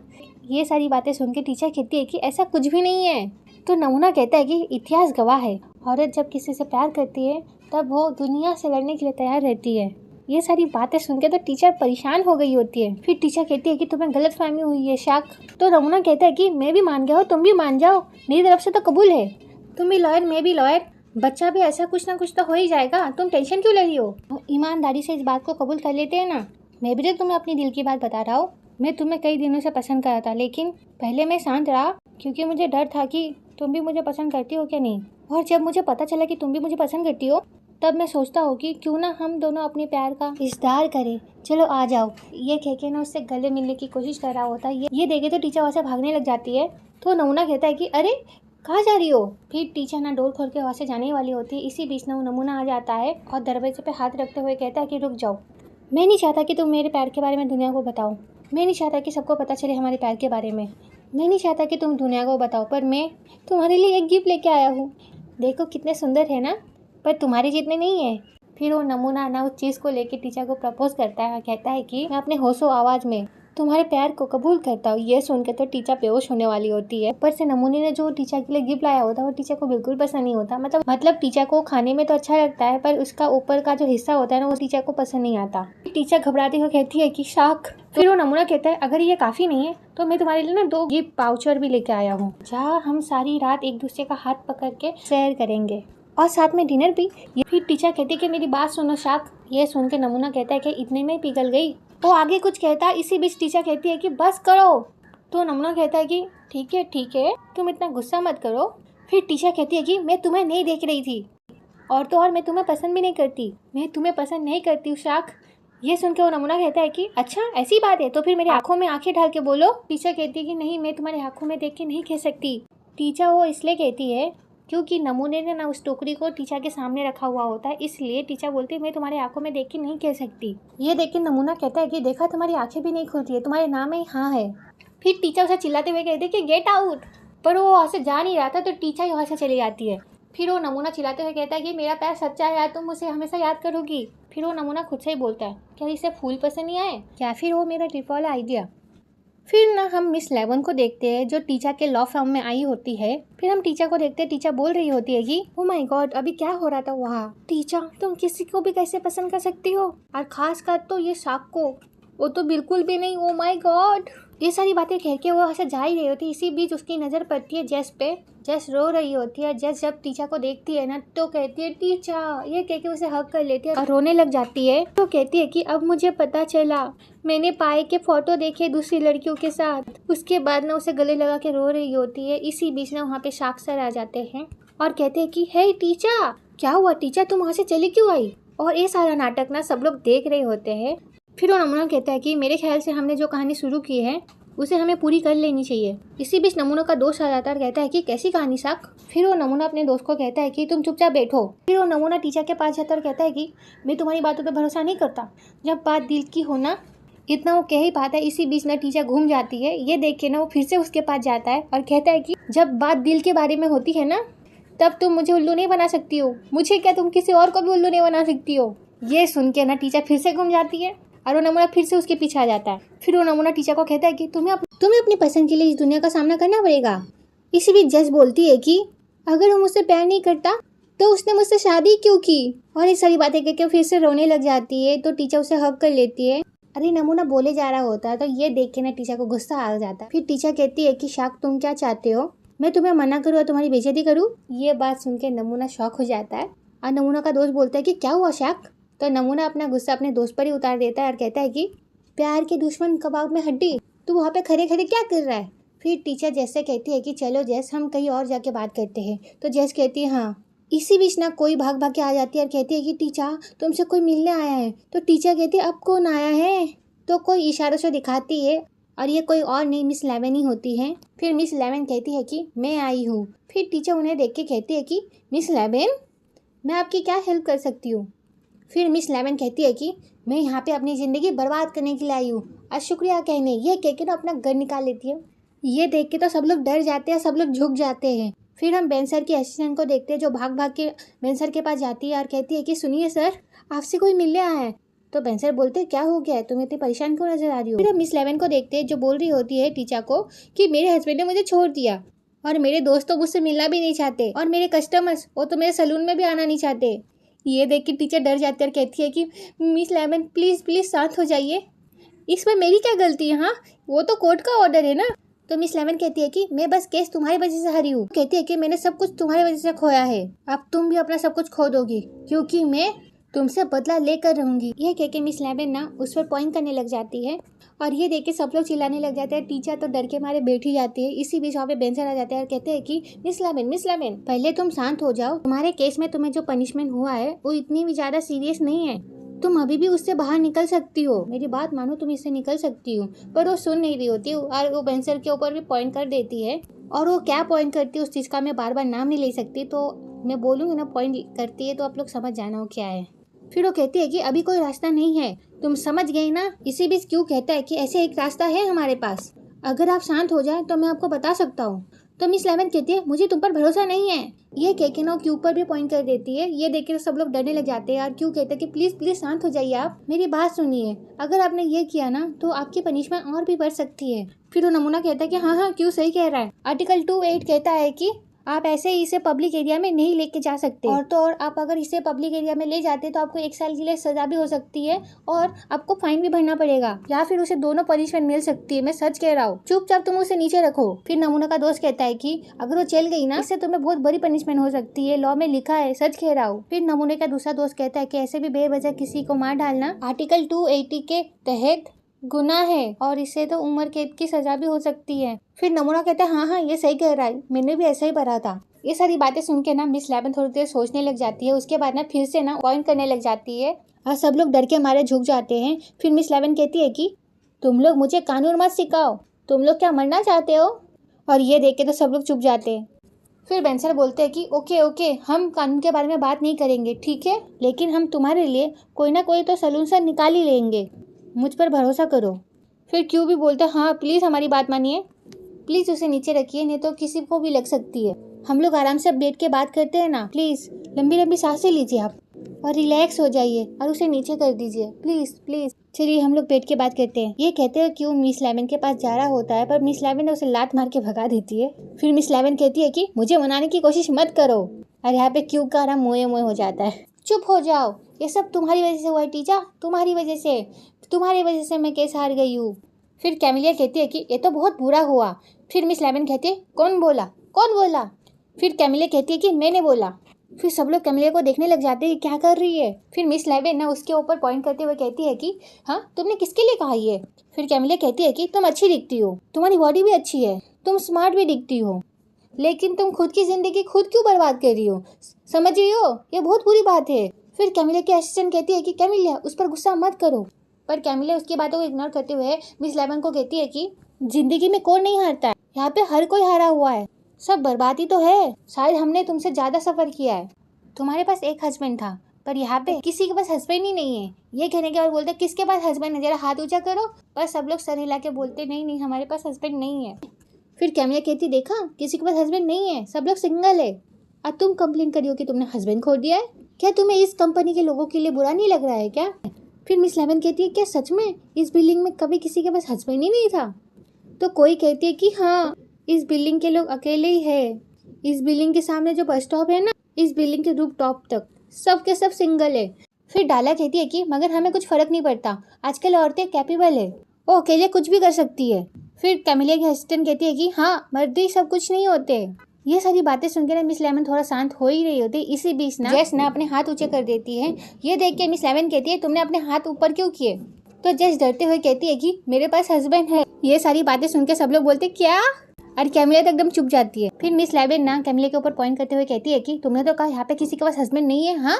ये सारी बातें सुन के टीचर कहती है कि ऐसा कुछ भी नहीं है। तो नमूना कहता है कि इतिहास गवाह है, औरत जब किसी से प्यार करती है तब वो दुनिया से लड़ने के लिए तैयार रहती है। ये सारी बातें सुन के तो टीचर परेशान हो गई होती है। फिर टीचर कहती है कि तुम्हें गलतफहमी हुई है शाक। तो नमूना कहता है कि मैं भी मान गया हूँ, तुम भी मान जाओ, मेरी तरफ से तो कबूल है। तुम भी लॉयर, मैं भी लॉयर, बच्चा भी ऐसा कुछ ना कुछ तो हो ही जाएगा, तुम टेंशन क्यों ले रही हो? ईमानदारी से इस बात को कबूल कर लेते हैं ना। मैं भी तो तुम्हें अपनी दिल की बात बता रहा हूँ। मैं तुम्हें कई दिनों से पसंद कर रहा था, लेकिन पहले मैं शांत रहा क्योंकि मुझे डर था कि तुम भी मुझे पसंद करती हो क्या नहीं। और जब मुझे पता चला कि तुम भी मुझे पसंद करती हो, तब मैं सोचता हूँ कि क्यों ना हम दोनों अपने प्यार का इजहार करें। चलो आ जाओ। ये कह के ना उससे गले मिलने की कोशिश कर रहा होता है। ये देखे तो टीचर वहाँ से भागने लग जाती है। तो नमूना कहता है कि अरे कहाँ जा रही हो? फिर टीचर ना डोर खोल के वहाँ से जाने वाली होती है। इसी बीच ना नमूना आ जाता है और दरवाजे पे हाथ रखते हुए कहता है कि रुक जाओ, मैं नहीं चाहता कि तुम मेरे प्यार के बारे में दुनिया को बताओ। मैं नहीं चाहता कि सबको पता चले हमारे प्यार के बारे में। मैं नहीं चाहता कि तुम दुनिया को बताओ, पर मैं तुम्हारे लिए एक गिफ्ट लेके आया हूँ। देखो कितने सुंदर है ना, पर तुम्हारे जितने नहीं है। फिर वो नमूना ना उस चीज़ को लेके टीचर को प्रपोज करता है और कहता है कि मैं अपने होशो आवाज़ में तुम्हारे प्यार को कबूल करता हूँ। ये सुनकर तो टीचर बेहोश होने वाली होती है। ऊपर से नमूने ने जो टीचर के लिए गिफ्ट लाया होता है वो टीचर को बिल्कुल पसंद नहीं होता। मतलब टीचर को खाने में तो अच्छा लगता है, पर उसका ऊपर का जो हिस्सा होता है ना वो टीचर को पसंद नहीं आता। टीचर घबराती हुई कहती है कि शाक। फिर वो नमूना कहता है अगर ये काफ़ी नहीं है तो मैं तुम्हारे लिए ना 2 गिफ्ट पाउचर भी लेके आया हूँ, जहाँ हम सारी रात एक दूसरे का हाथ पकड़ के शेयर करेंगे और साथ में डिनर भी। ये फिर टीचर कहती है कि मेरी बात सुनो शाक। ये सुन के नमूना कहता है कि इतने में पिघल गई। वो आगे कुछ कहता है, इसी बीच टीचर कहती है कि बस करो। तो नमूना कहता है कि ठीक है, तुम इतना गुस्सा मत करो। फिर टीचर कहती है कि मैं तुम्हें नहीं देख रही थी, और तो और मैं तुम्हें पसंद भी नहीं करती। मैं तुम्हें पसंद नहीं करती हूँ शाक। ये सुन के वो नमूना कहता है कि अच्छा ऐसी बात है, तो फिर मेरी आंखों में आंखें डाल के बोलो। टीचर कहती है कि नहीं, मैं तुम्हारी आंखों में देख के नहीं कह सकती। टीचर वो इसलिए कहती है क्योंकि नमूने ने ना उस टोकरी को टीचर के सामने रखा हुआ होता है, इसलिए टीचर बोलती है मैं तुम्हारी आंखों में देख के नहीं कह सकती। ये देख के नमूना कहता है कि देखा, तुम्हारी आंखें भी नहीं खुलती है, तुम्हारे नाम में हाँ है। फिर टीचर उसे चिल्लाते हुए कहते कि गेट आउट, पर वो वहाँ से जा नहीं रहा था तो टीचर ही वहाँ से चली जाती है। फिर वो नमूना चिल्लाते हुए कहता है कि मेरा प्यार सच्चा है यार, तुम मुझे हमेशा याद करोगी। फिर वो नमूना खुद से ही बोलता है क्या इसे फूल पसंद नहीं आए, या फिर वो मेरा ट्रिप वाला आइडिया। फिर ना हम मिस लेवन को देखते हैं जो टीचर के लॉ फॉर्म में आई होती है। फिर हम टीचर को देखते हैं, टीचर बोल रही होती है कि ओ माय गॉड अभी क्या हो रहा था वहाँ। टीचर तुम किसी को भी कैसे पसंद कर सकती हो, और खास कर तो ये शाक को, वो तो बिल्कुल भी नहीं। Oh my God. ये सारी बातें कह के वो ऐसे जा ही रही होती है। इसी बीच उसकी नज़र पड़ती है जेस पे। जेस रो रही होती है। जेस जब टीचर को देखती है ना तो कहती है टीचर, ये कह के उसे हक कर लेती है और रोने लग जाती है। तो कहती है कि अब मुझे पता चला, मैंने पाए के फोटो देखे दूसरी लड़कियों के साथ। उसके बाद ना उसे गले लगा के रो रही होती है। इसी बीच ना वहाँ पे शाक सर आ जाते हैं और कहते हैं कि हे टीचर, क्या हुआ टीचर, तुम वहाँ से चली क्यों आई? और ये सारा नाटक ना सब लोग देख रहे होते हैं। फिर वो नमूना कहता है कि मेरे ख्याल से हमने जो कहानी शुरू की है उसे हमें पूरी कर लेनी चाहिए। इसी बीच नमूना का दोस्त आ जाता है और कहता है कि कैसी कहानी शाक? फिर वो नमूना अपने दोस्त को कहता है कि तुम चुपचाप बैठो। फिर वो नमूना टीचर के पास जाता है और कहता है कि मैं तुम्हारी बातों पर भरोसा नहीं करता, जब बात दिल की हो ना। इतना वो कह ही पाता है। इसी बीच ना टीचर घूम जाती है। ये देख के ना वो फिर से उसके पास जाता है और कहता है कि जब बात दिल के बारे में होती है ना, तब तुम मुझे उल्लू नहीं बना सकती हो। मुझे क्या, तुम किसी और को भी उल्लू नहीं बना सकती हो। ये सुन के ना टीचर फिर से घूम जाती है और वो नमूना फिर से उसके पीछे आ जाता है। फिर वो नमूना टीचर को कहता है कि तुम्हें अपनी पसंद के लिए इस दुनिया का सामना करना पड़ेगा। इसी बीच जेस बोलती है कि अगर वो मुझसे प्यार नहीं करता तो उसने मुझसे शादी क्यों की। और ये सारी बातें कहकर फिर से रोने लग जाती है। तो टीचर उसे हक कर लेती है। अरे नमूना बोले जा रहा होता है तो ये देख के ना टीचर को गुस्सा आ जाता है। फिर टीचर कहती है कि शाक तुम क्या चाहते हो, मैं तुम्हें मना करूँ और तुम्हारी बेइज्जती करूँ? ये बात सुन के नमूना शॉक हो जाता है और नमूना का दोस्त बोलता है कि क्या हुआ शाक? तो नमूना अपना गुस्सा अपने दोस्त पर ही उतार देता है और कहता है कि प्यार के दुश्मन कबाब में हड्डी, तू वहाँ पे खड़े खड़े क्या कर रहा है? फिर टीचर जैसे कहती है कि चलो जैस हम कहीं और जाके बात करते हैं। तो जैस कहती है हाँ। इसी बीच ना कोई भाग भाग के आ जाती है और कहती है कि टीचर तुमसे कोई मिलने आया है। तो टीचर कहती है अब कौन आया है? तो कोई इशारों से दिखाती है और ये कोई और नहीं मिस लेवन ही होती है। फिर मिस लेवन कहती है कि मैं आई हूँ। फिर टीचर उन्हें देख के कहती है कि मिस लेवन, मैं आपकी क्या हेल्प कर सकती हूँ? फिर मिस लेवन कहती है कि मैं यहाँ पे अपनी ज़िंदगी बर्बाद करने के लिए आई हूँ और शुक्रिया कहने। ये कह के ना अपना घर निकाल लेती है। ये देख के तो सब लोग डर जाते हैं, सब लोग झुक जाते हैं। फिर हम बेंसर की असिस्टेंट को देखते हैं जो भाग भाग के बेंसर के पास जाती है और कहती है कि सुनिए सर, आपसे कोई मिलने आया है। तो बेंसर बोलते क्या हो गया है, तुम इतनी परेशान क्यों नजर आ रही हो? फिर हम मिस लेवन को देखते हैं जो बोल रही होती है टीचर को कि मेरे हस्बैंड ने मुझे छोड़ दिया और मेरे दोस्त तो मुझसे मिलना भी नहीं चाहते और मेरे कस्टमर्स वो तो मेरे सैलून में भी आना नहीं चाहते। ये देख के टीचर डर जाती है और कहती है कि मिस लेमन प्लीज़ प्लीज़ शांत हो जाइए, इसमें मेरी क्या गलती है? हाँ, वो तो कोर्ट का ऑर्डर है ना। तो मिस लेमन कहती है कि मैं बस केस तुम्हारी वजह से हारी हूँ। कहती है कि मैंने सब कुछ तुम्हारी वजह से खोया है, अब तुम भी अपना सब कुछ खो दोगी क्योंकि मैं तुमसे बदला लेकर रहूंगी। यह कह के मिस लेमन ना उस पर पॉइंट करने लग जाती है और ये देख के सब लोग चिल्लाने लग जाते हैं। टीचर तो डर के मारे बैठी जाती है। इसी बीच वहाँ पे बेंसर आ जाते हैं और कहते हैं कि मिस लेमन पहले तुम शांत हो जाओ, तुम्हारे केस में तुम्हें जो पनिशमेंट हुआ है वो इतनी भी ज्यादा सीरियस नहीं है, तुम अभी भी उससे बाहर निकल सकती हो, मेरी बात मानो, तुम इससे निकल सकती हो। पर वो सुन नहीं रही होती और वो बेंसर के ऊपर भी पॉइंट कर देती है। और वो क्या पॉइंट करती है उस चीज़ का मैं बार बार नाम नहीं ले सकती, तो मैं बोलूँगी ना पॉइंट करती है तो आप लोग समझ जाना वो क्या है। फिर वो कहती है कि अभी कोई रास्ता नहीं है, तुम समझ गई ना। इसी बीच क्यों कहता है कि ऐसे एक रास्ता है हमारे पास, अगर आप शांत हो जाए तो मैं आपको बता सकता हूँ। तो मिस लेमन कहती है मुझे तुम पर भरोसा नहीं है। ये कह के ना क्यू पर भी पॉइंट कर देती है। ये देख के सब लोग डरने लग जाते हैं और क्यू कहता है कि प्लीज प्लीज शांत हो जाइए, आप मेरी बात सुनिए, अगर आपने ये किया ना तो आपकी पनिशमेंट और भी बढ़ सकती है। फिर वो नमूना कहता है कि हाँ क्यू सही कह रहा है, आर्टिकल 2(8) कहता है कि आप ऐसे ही इसे पब्लिक एरिया में नहीं लेके जा सकते, और तो और आप अगर इसे पब्लिक एरिया में ले जाते तो आपको 1 साल के लिए सजा भी हो सकती है और आपको फाइन भी भरना पड़ेगा, या फिर उसे दोनों पनिशमेंट मिल सकती है। मैं सच कह रहा हूँ, चुपचाप तुम उसे नीचे रखो। फिर नमूना का दोस्त कहता है कि अगर वो चल गई ना इससे तुम्हें बहुत बड़ी पनिशमेंट हो सकती है, लॉ में लिखा है, सच कह रहा हूँ। फिर नमूने का दूसरा दोस्त कहता है कि ऐसे भी बेवजह किसी को मार डालना आर्टिकल 280 के तहत गुनाह है और इससे तो उम्र कैद की सजा भी हो सकती है। फिर नमूना कहता है हाँ ये सही कह रहा है, मैंने भी ऐसा ही पढ़ा था। ये सारी बातें सुन के ना मिस लेमन थोड़ी देर सोचने लग जाती है। उसके बाद ना फिर से ना पॉइंट करने लग जाती है और सब लोग डर के मारे झुक जाते हैं। फिर मिस लेमन कहती है कि तुम लोग मुझे कानून मत सिखाओ, तुम लोग क्या मरना चाहते हो? और ये देख के तो सब लोग चुप जाते हैं। फिर बेंसर बोलते हैं कि ओके हम कानून के बारे में बात नहीं करेंगे, ठीक है, लेकिन हम तुम्हारे लिए कोई ना कोई तो सलूशन निकाल ही लेंगे, मुझ पर भरोसा करो। फिर क्यू भी बोलते हैं हाँ प्लीज़ हमारी बात मानिए, प्लीज़ उसे नीचे रखिए, नहीं तो किसी को भी लग सकती है। हम लोग आराम से बैठ के बात करते हैं ना, प्लीज़ लंबी लंबी सांसें लीजिए आप और रिलैक्स हो जाइए और उसे नीचे कर दीजिए प्लीज़। चलिए हम लोग बैठ के बात करते हैं। ये कहते हैं क्यों मिस लेमन के पास जा रहा होता है, पर मिस लेमन उसे लात मार के भगा देती है। फिर मिस लेमन कहती है कि मुझे मनाने की कोशिश मत करो, और यहाँ पे क्यू का आराम मोए हो जाता है। चुप हो जाओ, ये सब तुम्हारी वजह से हुआ है टीचर, तुम्हारी वजह से मैं केस हार गई हूँ। फिर कैमिलिया कहती है कि ये तो बहुत बुरा हुआ। फिर मिस लेमन कहती है कौन बोला? फिर कैमिलिया कहती है कि मैंने बोला। फिर सब लोग कैमिलिया को देखने लग जाते हैं कि क्या कर रही है। फिर मिस लेमन ना उसके ऊपर पॉइंट करते हुए कहती है कि हाँ तुमने किसके लिए कहा ये? फिर कैमिलिया कहती है कि तुम अच्छी दिखती हो, तुम्हारी बॉडी भी अच्छी है, तुम स्मार्ट भी दिखती हो, लेकिन तुम खुद की जिंदगी खुद क्यों बर्बाद कर रही हो? समझ रही हो, ये बहुत बुरी बात है। फिर कैमिलिया की असिस्टेंट कहती है कि कैमिलिया उस पर गुस्सा मत करो, पर कैमिलिया उसकी बातों को इग्नोर करते हुए मिस लेमन को कहती है कि जिंदगी में कौन नहीं हारता है, यहाँ पे हर कोई हारा हुआ है, सब बर्बादी तो है, शायद हमने तुमसे ज्यादा सफर किया है, तुम्हारे पास एक हस्बैंड था पर यहाँ पे किसी के पास हस्बैंड ही नहीं है। ये कहने के बाद बोलते किसके पास हस्बैंड है, जरा हाथ ऊंचा करो, पर सब लोग सर हिला के बोलते नहीं हमारे पास हस्बैंड नहीं है। फिर कैमिलिया कहती देखा किसी के पास हस्बैंड नहीं है, सब लोग सिंगल है, अब तुम कंप्लेन करियो कि तुमने हस्बैंड खो दिया है, क्या तुम्हें इस कंपनी के लोगों के लिए बुरा नहीं लग रहा है क्या? फिर मिस लेमन कहती है क्या सच में इस बिल्डिंग में कभी किसी के पास हस्बैंड ही नहीं था? तो कोई कहती है कि हाँ इस बिल्डिंग के लोग अकेले ही है, इस बिल्डिंग के सामने जो बस स्टॉप है ना, इस बिल्डिंग के रूफ टॉप तक सब के सब सिंगल है। फिर डाला कहती है कि मगर हमें कुछ फर्क नहीं पड़ता, आजकल औरतें कैपेबल है, वो अकेले कुछ भी कर सकती है। फिर कैमिलिया की असिस्टेंट कहती है कि हाँ मर्द ही सब कुछ नहीं होते। ये सारी बातें सुनकर ना मिस लेमन थोड़ा शांत हो ही रही होती। इसी बीच ना जेस ना अपने हाथ ऊंचे कर देती है। ये देख के मिस लेमन कहती है तुमने अपने हाथ ऊपर क्यों किए? तो जेस डरते हुए कहती है कि मेरे पास हस्बैंड है। ये सारी बातें सुनकर सब लोग बोलते क्या, और कैमिलिया तो एकदम चुप जाती है। फिर मिस लेमन ना कैमिलिया के ऊपर पॉइंट करते हुए कहती है कि तुमने तो कहा यहाँ पे किसी के पास हस्बैंड नहीं है। हाँ,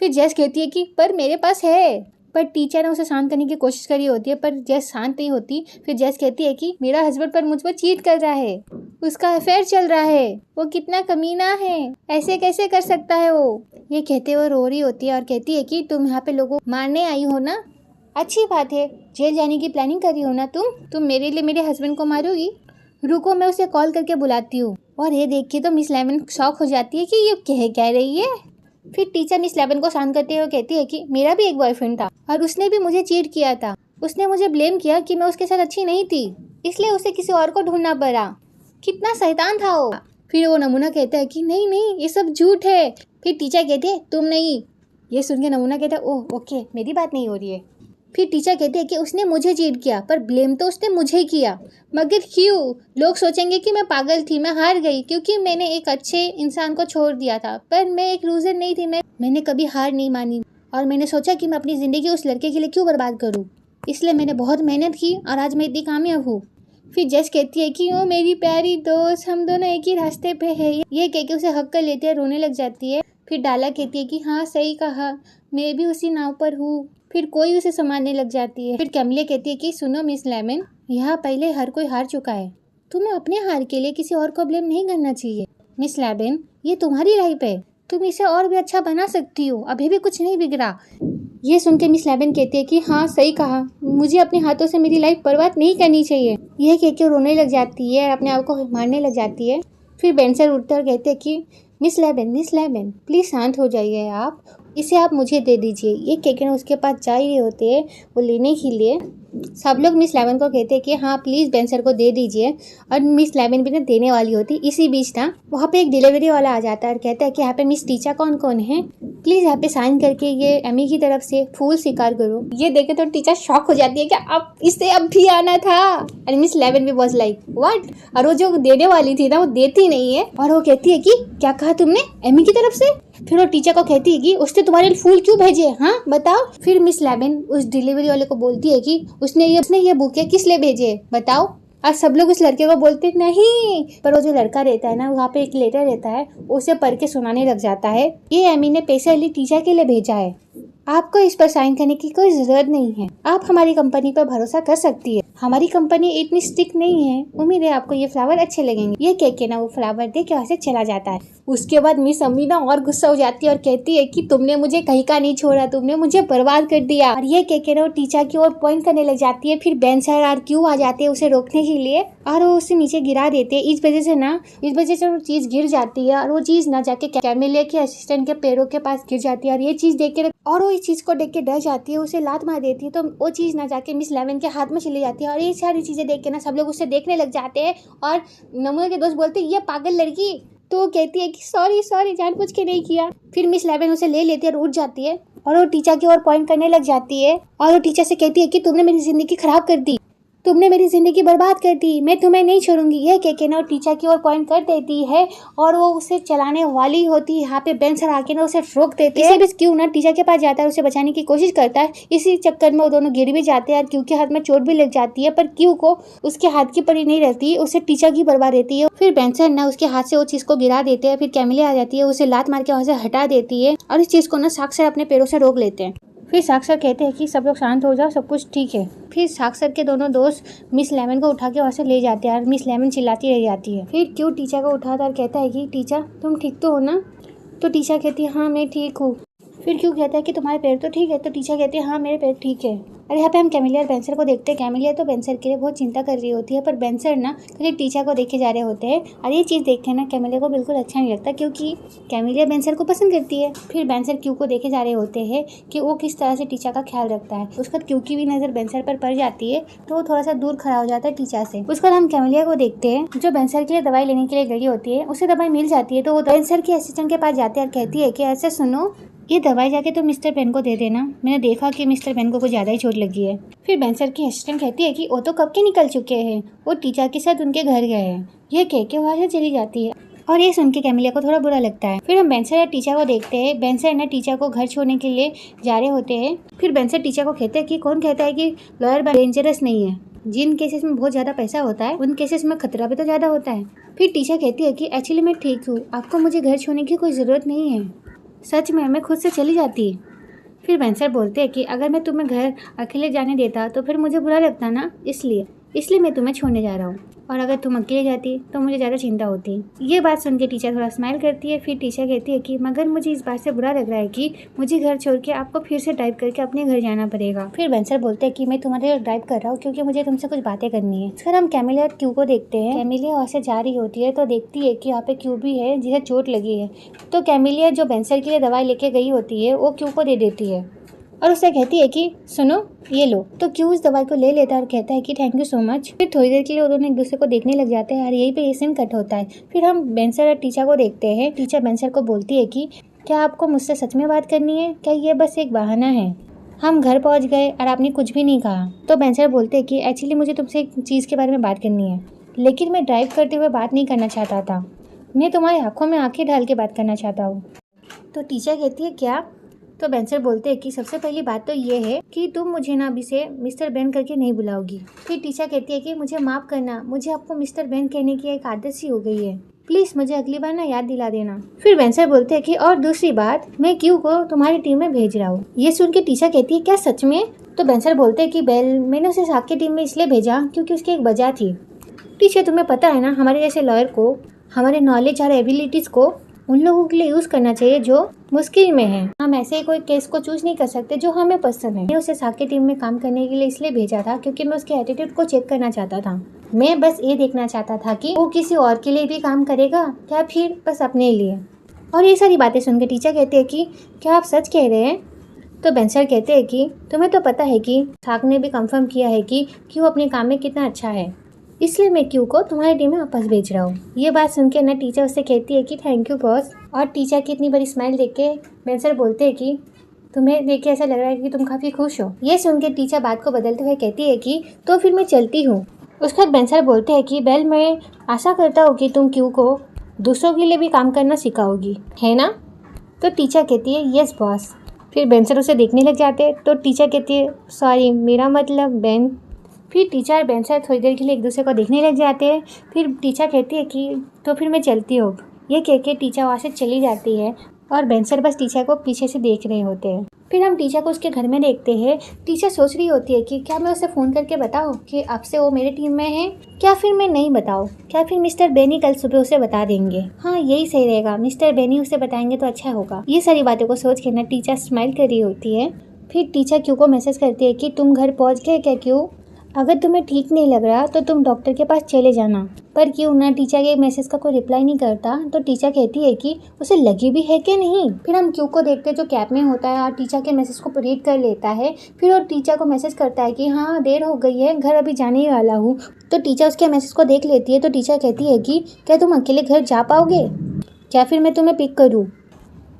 फिर जेस कहती है कि पर मेरे पास है, पर टीचर ने उसे शांत करने की कोशिश करी होती है, पर जेस शांत नहीं होती। फिर जेस कहती है कि मेरा हस्बैंड पर मुझ पर चीट कर रहा है, उसका अफेयर चल रहा है, वो कितना कमीना है, ऐसे कैसे कर सकता है वो? ये कहते हुए रो रही होती है और कहती है कि तुम यहाँ पे लोगों मारने आई हो ना, अच्छी बात है, जेल जाने की प्लानिंग कर रही हो ना तुम मेरे लिए मेरे हस्बैंड को मारोगी? रुको मैं उसे कॉल करके बुलाती हूँ। और ये देख के तो मिस लेमन शॉक हो जाती है कि ये कह रही है। फिर टीचर मिस लेमन को शांत करते हुए कहती है कि मेरा भी एक बॉयफ्रेंड था और उसने भी मुझे चीट किया था, उसने मुझे ब्लेम किया कि मैं उसके साथ अच्छी नहीं थी, इसलिए उसे किसी और को ढूंढना पड़ा, कितना शैतान था वो। फिर वो नमूना कहता है कि नहीं ये सब झूठ है। फिर टीचर कहती है तुम नहीं, ये सुन के नमूना कहता है ओह ओके मेरी बात नहीं हो रही है। फिर टीचर कहते हैं कि उसने मुझे चीट किया पर ब्लेम तो उसने मुझे किया, मगर क्यों? लोग सोचेंगे कि मैं पागल थी, मैं हार गई क्योंकि मैंने एक अच्छे इंसान को छोड़ दिया था, पर मैं एक लूजर नहीं थी। मैंने कभी हार नहीं मानी और मैंने सोचा कि मैं अपनी ज़िंदगी उस लड़के के लिए क्यों बर्बाद करूँ, इसलिए मैंने बहुत मेहनत की और आज मैं इतनी कामयाब हूँ। फिर जस कहती है कि ओ मेरी प्यारी दोस्त, हम दोनों एक ही रास्ते पे है। ये कह के उसे हक कर लेती है, रोने लग जाती है। फिर डाला कहती है कि हाँ सही कहा, मैं भी उसी नाव पर हूँ। फिर कोई उसे संभालने लग जाती है। फिर कैमिलिया कहती है कि सुनो मिस लेमन, यहाँ पहले हर कोई हार चुका है, तुम्हें अपने हार के लिए किसी और को ब्लेम नहीं करना चाहिए। मिस लेमन, ये तुम्हारी लाइफ है, तुम इसे और भी अच्छा बना सकती हो, अभी भी कुछ नहीं बिगड़ा। ये सुन के मिस लेमन कहती है कि हाँ सही कहा, मुझे अपने हाथों से मेरी लाइफ बर्बाद नहीं करनी चाहिए। यह कह के रोने लग जाती है और अपने आप को मारने लग जाती है। फिर बेंसर उठते और कहते हैं कि मिस लेमन प्लीज़ शांत हो जाइए, आप इसे आप मुझे दे दीजिए। ये कहकर उसके पास जा रहे होते हैं वो लेने के लिए। सब लोग मिस लेमन को कहते हैं कि हाँ प्लीज़ बेंसर को दे दीजिए, और मिस लेमन भी ना देने वाली होती। इसी बीच ना वहाँ पे एक डिलीवरी वाला आ जाता है और कहता है कि यहाँ पे मिस टीचा कौन कौन है, प्लीज़ यहाँ पे साइन करके ये एमी की तरफ से फूल स्वीकार करो। ये देखे तो टीचर शॉक हो जाती है कि अब इससे अब भी आना था। और मिस लेमन भी वाज लाइक व्हाट, और वो जो देने वाली थी ना वो देती नहीं है और वो कहती है कि क्या कहा तुमने, एमी की तरफ से? फिर वो टीचर को कहती है कि उसने तुम्हारे लिए फूल क्यों भेजे, हाँ बताओ। फिर मिस लेमन उस डिलीवरी वाले को बोलती है कि उसने ये बुके किस लिए भेजे बताओ। और सब लोग उस लड़के को बोलते नहीं, पर वो जो लड़का रहता है ना वहाँ पे एक लेटर रहता है, उसे पढ़ के सुनाने लग जाता है, ये एमी ने पैसे वाली टीचर के लिए भेजा है, आपको इस पर साइन करने की कोई जरूरत नहीं है, आप हमारी कंपनी पर भरोसा कर सकती है, हमारी कंपनी इतनी स्ट्रिक्ट नहीं है, उम्मीद है आपको ये फ्लावर अच्छे लगेंगे। ये कह के ना वो फ्लावर दे के वहाँ से चला जाता है। उसके बाद मिस अम्मी ना और गुस्सा हो जाती है और कहती है कि तुमने मुझे कहीं का नहीं छोड़ा, तुमने मुझे बर्बाद कर दिया। और ये कह के ना वो टीचर की ओर पॉइंट करने लग जाती है। फिर बेंसर और क्यू आ जाते हैं उसे रोकने के लिए और वो उसे नीचे गिरा देते हैं। इस वजह से वो चीज गिर जाती है और वो चीज ना जाके कैमिलिया के असिस्टेंट के पैरों के पास गिर जाती है। और ये चीज देख के और वो इस चीज को देख के डर जाती है, उसे लात मार देती है, तो वो चीज ना जाके मिस लेमन के हाथ में चली जाती है। और ये सारी चीजें देख के ना सब लोग उसे देखने लग जाते हैं और नमूने के दोस्त बोलते हैं ये पागल लड़की, तो वो कहती है कि सॉरी जानबूझ के नहीं किया। फिर मिस लेमन उसे ले लेती है और उठ जाती है और वो टीचर की ओर पॉइंट करने लग जाती है और वो टीचर से कहती है कि तुमने मेरी जिंदगी खराब कर दी, तुमने मेरी जिंदगी बर्बाद कर दी, मैं तुम्हें नहीं छोड़ूंगी। यह कह के ना टीचर की ओर पॉइंट कर देती है और वो उसे चलाने वाली होती है। यहाँ पे बेंसर आके ना उसे रोक देते हैं। इसी क्यों ना टीचर के पास जाता है, उसे बचाने की कोशिश करता है। इसी चक्कर में वो दोनों गिर भी जाते हैं और क्यू के हाथ में चोट भी लग जाती है, पर क्यू को उसके हाथ की पड़ी नहीं रहती, उसे टीचर की बर्बाद रहती है। फिर बेंसर ना उसके हाथ से वो चीज को गिरा देते हैं। फिर कैमिलिया आ जाती है, उसे लात मार के वहाँ से हटा देती है और इस चीज को ना साक्षर अपने पैरों से रोक लेते हैं। फिर साक्षर कहते हैं कि सब लोग शांत हो जाओ, सब कुछ ठीक है। फिर साक्षर के दोनों दोस्त मिस लेमन को उठा के वहाँ से ले जाते हैं और मिस लेमन चिल्लाती रह जाती है। फिर क्यों टीचर को उठाता और कहता है कि टीचर तुम ठीक तो हो ना? तो टीचर कहती है हाँ मैं ठीक हूँ। फिर क्यों कहता है कि तुम्हारे पैर तो ठीक है? तो टीचर कहती है हाँ मेरे पैर ठीक है। और यहाँ पे हम कैमिलिया और बेंसर को देखते हैं। कैमिलिया तो बेंसर के लिए बहुत चिंता कर रही होती है, पर बेंसर ना खाली टीचर को देखे जा रहे होते हैं। और ये चीज़ देख के ना कैमिलिया को बिल्कुल अच्छा नहीं लगता, क्योंकि कैमिलिया बेंसर को पसंद करती है। फिर बेंसर क्यू को देखे जा रहे होते हैं कि वो किस तरह से टीचर का ख्याल रखता है। उसका क्यू की भी नज़र बेंसर पर पड़ जाती है, तो वो थोड़ा सा दूर खड़ा हो जाता है टीचर से। उसके बाद हम कैमिलिया को देखते हैं जो बेंसर के लिए दवाई लेने के लिए गई होती है। उसे दवाई मिल जाती है, तो वो बेंसर के असिस्टेंट के पास जाते हैं और कहती है कि ऐसे सुनो, ये दवाई जाके तो मिस्टर पेन को दे देना, मैंने देखा कि मिस्टर पेन को कुछ ज़्यादा ही चोट लगी है। फिर बेंसर की असिस्टेंट कहती है कि वो तो कब के निकल चुके हैं, वो टीचर के साथ उनके घर गए हैं। यह कह के वहाँ से चली जाती है और ये सुन के कैमिलिया को थोड़ा बुरा लगता है। फिर हम बेंसर और टीचर को देखते हैं। बेंसर ने टीचर को घर छोड़ने के लिए जा रहे होते हैं। फिर बेंसर टीचर को कहते हैं कि कौन कहता है कि लॉयर डेंजरस नहीं है, जिन केसेस में बहुत ज़्यादा पैसा होता है उन केसेस में खतरा भी तो ज़्यादा होता है। फिर टीचर कहती है कि एक्चुअली मैं ठीक हूँ, आपको मुझे घर छोड़ने की कोई ज़रूरत नहीं है, सच में मैं खुद से चली जाती। फिर बेंसर बोलते हैं कि अगर मैं तुम्हें घर अकेले जाने देता तो फिर मुझे बुरा लगता ना, इसलिए मैं तुम्हें छोड़ने जा रहा हूँ, और अगर तुम अकेले जाती तो मुझे ज़्यादा चिंता होती। ये बात सुन के टीचर थोड़ा स्माइल करती है। फिर टीचर कहती है कि मगर मुझे इस बात से बुरा लग रहा है कि मुझे घर छोड़ के आपको फिर से ड्राइव करके अपने घर जाना पड़ेगा। फिर बेंसर बोलते हैं कि मैं तुम्हारे लिए ड्राइव कर रहा हूँ क्योंकि मुझे तुमसे कुछ बातें करनी है। फिर हम कैमिलिया और क्यू को देखते हैं। कैमिलिया वहाँ से जा रही होती है तो देखती है कि यहाँ पे क्यू भी है जिसे चोट लगी है, तो कैमिलिया जो बेंसर के लिए दवाई लेके गई होती है वो क्यू को दे देती है और उससे कहती है कि सुनो ये लो। तो क्यू उस दवाई को ले लेता है और कहता है कि थैंक यू सो मच। फिर थोड़ी देर के लिए वो दोनों एक दूसरे को देखने लग जाते हैं और यहीं पे ये सीन कट होता है। फिर हम बेंसर और टीचर को देखते हैं। टीचर बेंसर को बोलती है कि क्या आपको मुझसे सच में बात करनी है? क्या ये बस एक बहाना है? हम घर पहुंच गए और आपने कुछ भी नहीं कहा। तो बेंसर बोलते हैं कि एक्चुअली मुझे तुमसे एक चीज़ के बारे में बात करनी है, लेकिन मैं ड्राइव करते हुए बात नहीं करना चाहता था। मैं तुम्हारी आंखों में आंखें डाल के बात करना चाहता हूँ। तो टीचर कहती है क्या? तो बेंसर बोलते हैं कि सबसे पहली बात तो ये है कि तुम मुझे ना अभी से मिस्टर बेन करके नहीं बुलाओगी। फिर टीचर कहती है कि मुझे माफ़ करना, मुझे आपको मिस्टर बेन कहने की एक आदत सी हो गई है, प्लीज़ मुझे अगली बार ना याद दिला देना। फिर बेंसर बोलते हैं कि और दूसरी बात, मैं क्यू को तुम्हारी टीम में भेज रहा हूँ। ये सुन के टीचर कहती है क्या सच में? तो बेंसर बोलते हैं कि बेल, मैंने उसे साग की टीम में इसलिए भेजा क्योंकि उसकी एक वजह थी। टीचर तुम्हें पता है ना, हमारे जैसे लॉयर को हमारे नॉलेज और एबिलिटीज़ को उन लोगों के लिए यूज़ करना चाहिए जो मुश्किल में हैं। हम ऐसे ही कोई केस को चूज नहीं कर सकते जो हमें पसंद है। मैं उसे साग की टीम में काम करने के लिए इसलिए भेजा था क्योंकि मैं उसके एटीट्यूड को चेक करना चाहता था। मैं बस ये देखना चाहता था कि वो किसी और के लिए भी काम करेगा या फिर बस अपने लिए। और ये सारी बातें सुनकर टीचर कहते हैं कि क्या आप सच कह रहे हैं? तो बेंसर कहते हैं कि तुम्हें तो पता है कि साग ने भी कंफर्म किया है कि क्यू अपने काम में कितना अच्छा है, इसलिए मैं क्यू को तुम्हारी टीम में वापस भेज रहा हूँ। ये बात सुन के ना टीचर उससे कहती है कि थैंक यू बॉस। और टीचर की इतनी बड़ी स्माइल देख के बेंसर बोलते हैं कि तुम्हें देख के ऐसा लग रहा है कि तुम काफ़ी खुश हो। ये सुन के टीचर बात को बदलते हुए कहती है कि तो फिर मैं चलती हूँ। उसके बाद बेंसर बोलते हैं कि बेल, मैं आशा करता हूँ कि तुम क्यू को दूसरों के लिए भी काम करना सिखाओगी, है ना? तो टीचर कहती है यस बॉस। फिर बेंसर उसे देखने लग जाते हैं। तो टीचर कहती है सॉरी, मेरा मतलब बेन। फिर टीचर और बेंसर थोड़ी देर के लिए एक दूसरे को देखने लग जाते हैं। फिर टीचर कहती है कि तो फिर मैं चलती हूँ। ये कह के टीचर वहाँ से चली जाती है और बेंसर बस टीचर को पीछे से देख रहे होते हैं। फिर हम टीचर को उसके घर में देखते हैं। टीचर सोच रही होती है कि क्या मैं उसे फ़ोन करके बताऊँ कि अब से वो मेरे टीम में है, क्या फिर मैं नहीं बताऊँ? क्या फिर मिस्टर बेनी कल सुबह उसे बता देंगे? हाँ, यही सही रहेगा, मिस्टर बेनी उसे बताएंगे तो अच्छा होगा। ये सारी बातों को सोच के ना टीचर स्माइल कर रही होती है। फिर टीचर क्यू को मैसेज करती है कि तुम घर पहुँच गए क्या क्यू? अगर तुम्हें ठीक नहीं लग रहा तो तुम डॉक्टर के पास चले जाना। पर क्यों ना टीचर के मैसेज का कोई रिप्लाई नहीं करता। तो टीचर कहती है कि उसे लगी भी है कि नहीं। फिर हम क्यू को देखते हैं जो कैब में होता है और टीचर के मैसेज को रीड कर लेता है। फिर वो टीचर को मैसेज करता है कि हाँ देर हो गई है, घर अभी जाने ही वाला हूँ। तो टीचर उसके मैसेज को देख लेती है। तो टीचर कहती है कि क्या तुम अकेले घर जा पाओगे, क्या फिर मैं तुम्हें पिक करूँ?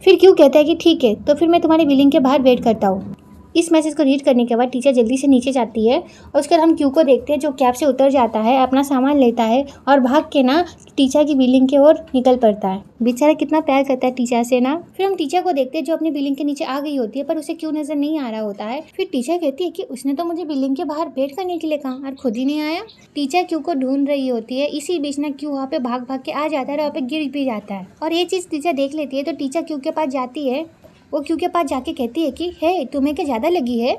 फिर क्यू कहता है कि ठीक है, तो फिर मैं तुम्हारी बिल्डिंग के बाहर वेट करता हूँ। इस मैसेज को रीड करने के बाद टीचर जल्दी से नीचे जाती है और उसके बाद हम क्यू को देखते हैं जो कैब से उतर जाता है, अपना सामान लेता है और भाग के ना टीचर की बिल्डिंग की ओर निकल पड़ता है। बेचारा कितना प्यार करता है टीचर से ना। फिर हम टीचर को देखते हैं जो अपनी बिल्डिंग के नीचे आ गई होती है पर उसे क्यू नजर नहीं आ रहा होता है। फिर टीचर कहती है कि उसने तो मुझे बिल्डिंग के बाहर वेट करने के लिए कहा और खुद ही नहीं आया। टीचर क्यू को ढूंढ रही होती है। इसी बीच ना क्यू वहाँ पे भाग भाग के आ जाता है और वहाँ पे गिर भी जाता है और ये चीज़ टीचर देख लेती है। तो टीचर क्यू के पास जाती है। वो क्यू के पास जाके कहती है कि हे, तुम्हें क्या ज़्यादा लगी है?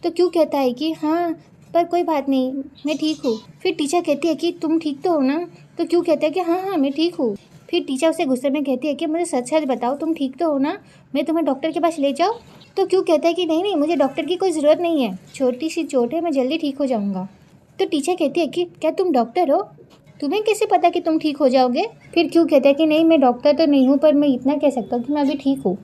तो क्यों कहता है कि हाँ, पर कोई बात नहीं, मैं ठीक हूँ। फिर टीचर कहती है कि तुम ठीक तो हो ना? तो क्यों कहता है कि हाँ हाँ मैं ठीक हूँ। फिर टीचर उसे गुस्से में कहती है कि मुझे सच सच बताओ, तुम ठीक तो हो ना? मैं तुम्हें डॉक्टर के पास ले जाऊँ? तो क्यों कहता है कि नहीं नहीं, मुझे डॉक्टर की कोई ज़रूरत नहीं है, छोटी सी चोट है, मैं जल्दी ठीक हो जाऊँगा। तो टीचर कहती है कि क्या तुम डॉक्टर हो? तुम्हें कैसे पता कि तुम ठीक हो जाओगे? फिर क्यों कहता है कि नहीं, मैं डॉक्टर तो नहीं हूँ, पर मैं इतना कह सकता हूँ कि मैं अभी ठीक हूँ।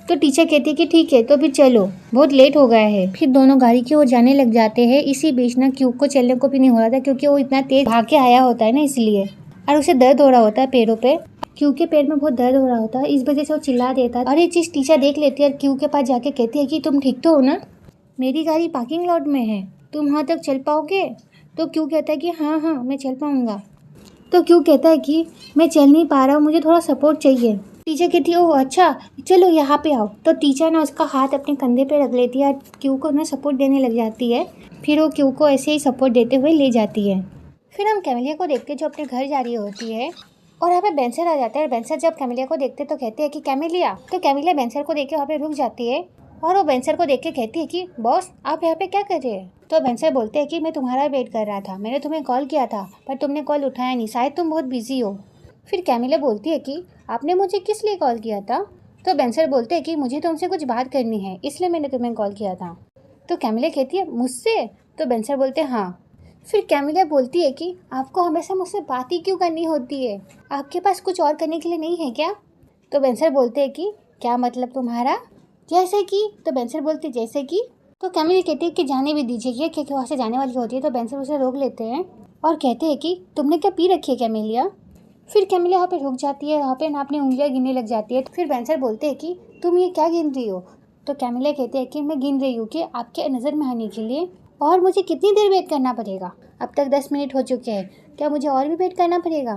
तो टीचर कहती है कि ठीक है, तो फिर चलो, बहुत लेट हो गया है। फिर दोनों गाड़ी की ओर जाने लग जाते हैं। इसी बीच ना क्यू को चलने को भी नहीं हो रहा था क्योंकि वो इतना तेज भाग के आया होता है ना, इसलिए, और उसे दर्द हो रहा होता है पैरों पे। क्यू के पैर में बहुत दर्द हो रहा होता है, इस वजह से वो चिल्ला देता है। और ये चीज़ टीचर देख लेती है और क्यू के पास जाके कहती है कि तुम ठीक तो हो ना? मेरी गाड़ी पार्किंग लॉट में है, तुम वहाँ तक चल पाओगे? तो क्यू कहता है कि हाँ हाँ मैं चल पाऊँगा। तो क्यू कहता है कि मैं चल नहीं पा रहा हूँ, मुझे थोड़ा सपोर्ट चाहिए। टीचर कहती है ओह अच्छा, चलो यहाँ पे आओ। तो टीचर ना उसका हाथ अपने कंधे पे रख लेती है और क्यू को ना सपोर्ट देने लग जाती है। फिर वो क्यू को ऐसे ही सपोर्ट देते हुए ले जाती है। फिर हम कैमिलिया को देखते हैं जो अपने घर जा रही होती है और यहाँ पे बेंसर आ जाता है। बेंसर जब कैमिलिया को देखते तो कहते हैं कि कैमिलिया। तो कैमिलिया बेंसर को देख के वहाँ पे रुक जाती है और वो बेंसर को देख के कहती है कि बॉस आप यहाँ पे क्या कर रहे हैं? तो बेंसर बोलते हैं कि मैं तुम्हारा वेट कर रहा था, मैंने तुम्हें कॉल किया था पर तुमने कॉल उठाया नहीं, शायद तुम बहुत बिजी हो। फिर कैमिलिया बोलती है कि आपने मुझे किस लिए कॉल किया था? तो बेंसर बोलते हैं कि मुझे तुमसे कुछ बात करनी है, इसलिए मैंने तुम्हें कॉल किया था। तो कैमिलिया कहती है मुझसे? तो बेंसर बोलते हैं हाँ। फिर कैमिलिया बोलती है कि आपको हमेशा मुझसे बात ही क्यों करनी होती है, आपके पास कुछ और करने के लिए नहीं है क्या? तो बेंसर बोलते हैं कि क्या मतलब तुम्हारा? जैसे कि? तो बेंसर बोलते जैसे कि? तो कैमिलिया कहती है कि जाने भी दीजिए, ये क्या वहाँ से जाने वाली होती है। तो बेंसर उसे रोक लेते हैं और कहते हैं कि तुमने क्या पी रखी है कैमिलिया? फिर कैमिलिया यहाँ पे रुक जाती है, यहाँ पे ना अपनी उंगलियां गिनने लग जाती है। फिर बेंसर बोलते हैं कि तुम ये क्या गिन रही हो? तो कैमिलिया कहती है कि मैं गिन रही हूँ कि आपके नज़र में आने के लिए और मुझे कितनी देर वेट करना पड़ेगा? अब तक 10 मिनट हो चुके हैं, क्या मुझे और भी वेट करना पड़ेगा?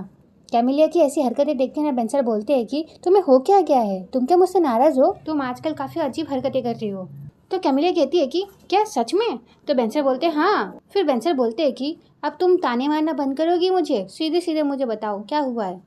कैमिलिया की ऐसी हरकतें देखते हैं ना बेंसर बोलते हैं कि तुम्हें हो क्या गया है? तुम क्या मुझसे नाराज़ हो? तुम आजकल काफ़ी अजीब हरकतें कर रही हो। तो कैमिलिया कहती है कि क्या सच में? तो बेंसर बोलते हैं हाँ। फिर बेंसर बोलते हैं कि अब तुम ताने मारना बंद करोगी मुझे? सीधे सीधे मुझे बताओ क्या हुआ है?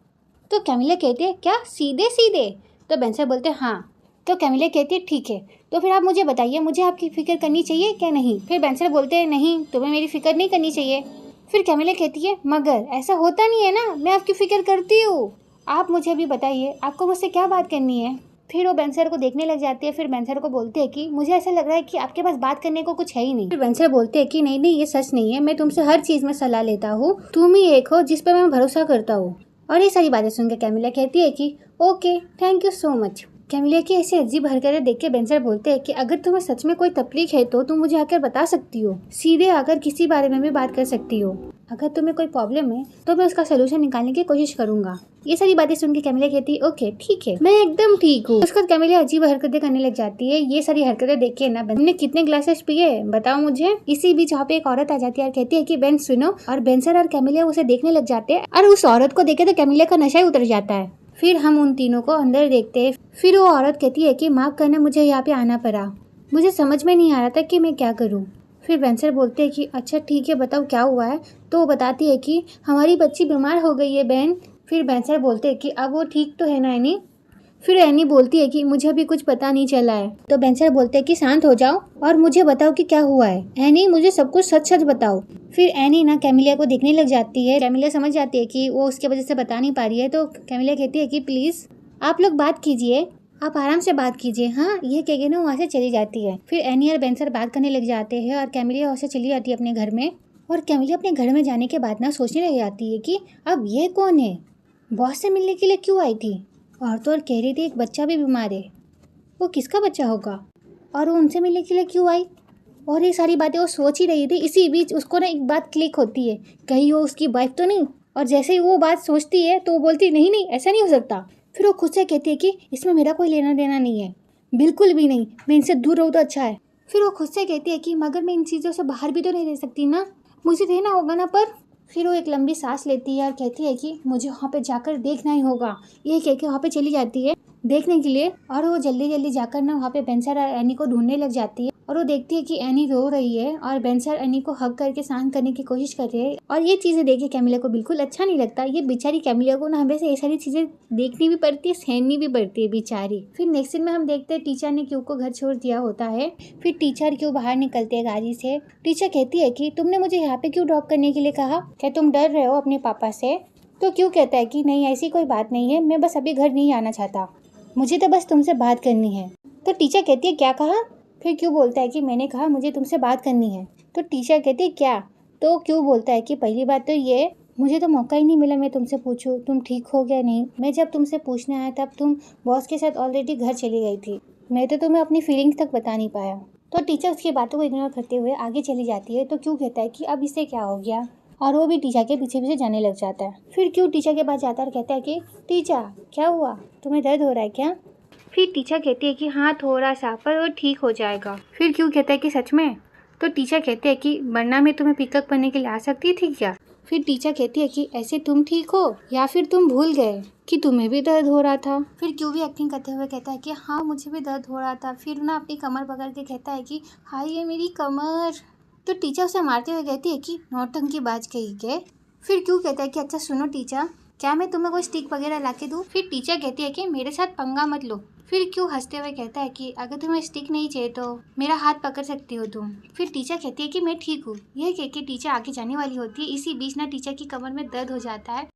तो कैमिलिया कहती है क्या सीधे सीधे? तो बेंसर बोलते हैं हाँ। तो कैमिलिया कहती है ठीक है, तो फिर आप मुझे बताइए, मुझे आपकी फ़िक्र करनी चाहिए क्या नहीं? फिर बेंसर बोलते हैं नहीं, तुम्हें मेरी फ़िक्र नहीं करनी चाहिए। फिर कैमिलिया कहती है मगर ऐसा होता नहीं है ना, मैं आपकी फ़िक्र करती हूँ। आप मुझे अभी बताइए, आपको मुझसे क्या बात करनी है? फिर वो बेंसर को देखने लग जाती है। फिर बेंसर को बोलते हैं कि मुझे ऐसा लग रहा है कि आपके पास बात करने को कुछ है ही नहीं। फिर बेंसर बोलते हैं कि नहीं नहीं, ये सच नहीं है, मैं तुमसे हर चीज़ में सलाह लेता हूँ, तुम ही एक हो जिस पर मैं भरोसा करता हूँ। और ये सारी बातें सुनकर कैमिलिया कहती है कि okay, thank you so much. Camellia की ऐसी अजीब हरकतें देख के बेंसर बोलते हैं कि अगर तुम्हें सच में कोई तकलीफ है तो तुम मुझे आकर बता सकती हो, सीधे आकर किसी बारे में भी बात कर सकती हो। अगर तुम्हें कोई प्रॉब्लम है तो मैं उसका सोल्यूशन निकालने की कोशिश करूंगा। ये सारी बातें सुन के कैमिलिया कहती है ओके ठीक है, मैं एकदम ठीक हूँ। उसके बाद कैमिलिया अजीब हरकतें करने लग जाती है। ये सारी हरकतें देख के ना तुमने कितने ग्लासेस पिए बताओ मुझे? इसी बीच वहाँ पे एक औरत आ जाती है और कहती है कि बेन सुनो। और बेंसर और कैमिलिया उसे देखने लग जाते हैं और उस औरत को देखे तो कैमिलिया का नशा ही उतर जाता है। फिर हम उन तीनों को अंदर देखते हैं। फिर वो औरत कहती है कि माफ़ करना, मुझे यहाँ पे आना पड़ा, मुझे समझ में नहीं आ रहा था कि मैं क्या करूँ। फिर बेंसर बोलते हैं कि अच्छा ठीक है, बताओ क्या हुआ है? तो वो बताती है कि हमारी बच्ची बीमार हो गई है बहन। फिर बेंसर बोलते हैं कि अब वो ठीक तो है ना एनी? फिर एनी बोलती है कि मुझे अभी कुछ पता नहीं चला है। तो बेंसर बोलते हैं कि शांत हो जाओ और मुझे बताओ कि क्या हुआ है। एनी मुझे सब कुछ सच सच बताओ। फिर एनी ना कैमिलिया को देखने लग जाती है। कैमिलिया समझ जाती है कि वो उसकी वजह से बता नहीं पा रही है। तो कैमिलिया कहती है कि प्लीज़ आप लोग बात कीजिए, आप आराम से बात कीजिए। हाँ, ये कह के ना वहाँ से चली जाती है। फिर एनी और बेंसर बात करने लग जाते हैं और कैमिलिया वहाँ से चली जाती है अपने घर में। और कैमिलिया अपने घर में जाने के बाद ना सोचने लग जाती है कि अब ये कौन है, बॉस से मिलने के लिए क्यों आई थी, और तो और कह रही थी एक बच्चा भी बीमार है, वो किसका बच्चा होगा, और वो उनसे मिलने के लिए क्यों आई? और ये सारी बातें वो सोच ही रही थी। इसी बीच उसको ना एक बात क्लिक होती है, कहीं वो उसकी वाइफ तो नहीं। और जैसे ही वो बात सोचती है तो वो बोलती नहीं नहीं ऐसा नहीं हो सकता। फिर वो खुद से कहती है कि इसमें मेरा कोई लेना देना नहीं है, बिल्कुल भी नहीं, मैं इनसे दूर रहूँ तो अच्छा है। फिर वो खुद से कहती है कि मगर मैं इन चीज़ों से बाहर भी तो नहीं रह सकती ना, मुझे रहना होगा ना। पर फिर वो एक लंबी सांस लेती है और कहती है कि मुझे वहाँ पे जाकर देखना ही होगा। ये कह के वहाँ पे चली जाती है देखने के लिए। और वो जल्दी जल्दी जाकर ना वहाँ पे बेंसर और एनी को ढूंढने लग जाती है। और वो देखती है कि एनी रो रही है और बेंसर एनी को हग करके शांत करने की कोशिश कर रहे हैं। और ये चीज़ें देख के कैमिलिया को बिल्कुल अच्छा नहीं लगता। ये बेचारी कैमिलिया को ना हमेशा ये सारी चीज़ें देखनी भी पड़ती है, सहनी भी पड़ती है बेचारी। फिर नेक्स्ट सीन में हम देखते हैं टीचर ने क्यू को घर छोड़ दिया होता है। फिर टीचर क्यू बाहर निकलते हैं गाड़ी से। टीचर कहती है कि तुमने मुझे यहाँ पे क्यों ड्रॉप करने के लिए कहा, क्या तुम डर रहे हो अपने पापा से? तो क्यू कहता है कि नहीं ऐसी कोई बात नहीं है, मैं बस अभी घर नहीं आना चाहता, मुझे तो बस तुमसे बात करनी है। तो टीचर कहती है क्या कहा? फिर क्यों बोलता है कि मैंने कहा मुझे तुमसे बात करनी है। तो टीचर कहती है क्या? तो क्यों बोलता है कि पहली बात तो ये, मुझे तो मौका ही नहीं मिला मैं तुमसे पूछूं तुम ठीक हो गया नहीं। मैं जब तुमसे पूछने आया तब तुम बॉस के साथ ऑलरेडी घर चली गई थी, मैं तो तुम्हें अपनी फीलिंग्स तक बता नहीं पाया। तो टीचर उसकी बातों को इग्नोर करते हुए आगे चली जाती है। तो क्यों कहता है कि अब इससे क्या हो गया, और वो भी टीचर के पीछे पीछे जाने लग जाता है। फिर क्यों टीचर के पास जाता है और कहता है कि टीचर क्या हुआ, तुम्हें दर्द हो रहा है क्या? फिर टीचर कहती है कि हाँ थोड़ा सा, पर वो ठीक हो जाएगा। फिर क्यों कहता है कि सच में? तो टीचर कहती है कि वरना मैं तुम्हें पिकअप करने के लिए आ सकती थी क्या? फिर टीचर कहती है कि ऐसे तुम ठीक हो या फिर तुम भूल गए कि तुम्हें भी दर्द हो रहा था? फिर क्यों भी एक्टिंग करते हुए कहता है कि हाँ मुझे भी दर्द हो रहा था। फिर ना अपनी कमर पकड़ के कहता है कि हाय ये मेरी कमर। तो टीचर उसे मारते हुए कहती है कि नौटंकी बाज कही के। फिर क्यों कहता है कि अच्छा सुनो टीचर, क्या मैं तुम्हें कोई स्टिक वगैरह ला के दूँ? फिर टीचर कहती है कि मेरे साथ पंगा मत लो। फिर क्यों हंसते हुए कहता है कि अगर तुम्हें स्टिक नहीं चाहिए तो मेरा हाथ पकड़ सकती हो तुम। फिर टीचर कहती है कि मैं ठीक हूँ। यह कह के टीचर आगे जाने वाली होती है। इसी बीच ना टीचर की कमर में दर्द हो जाता है।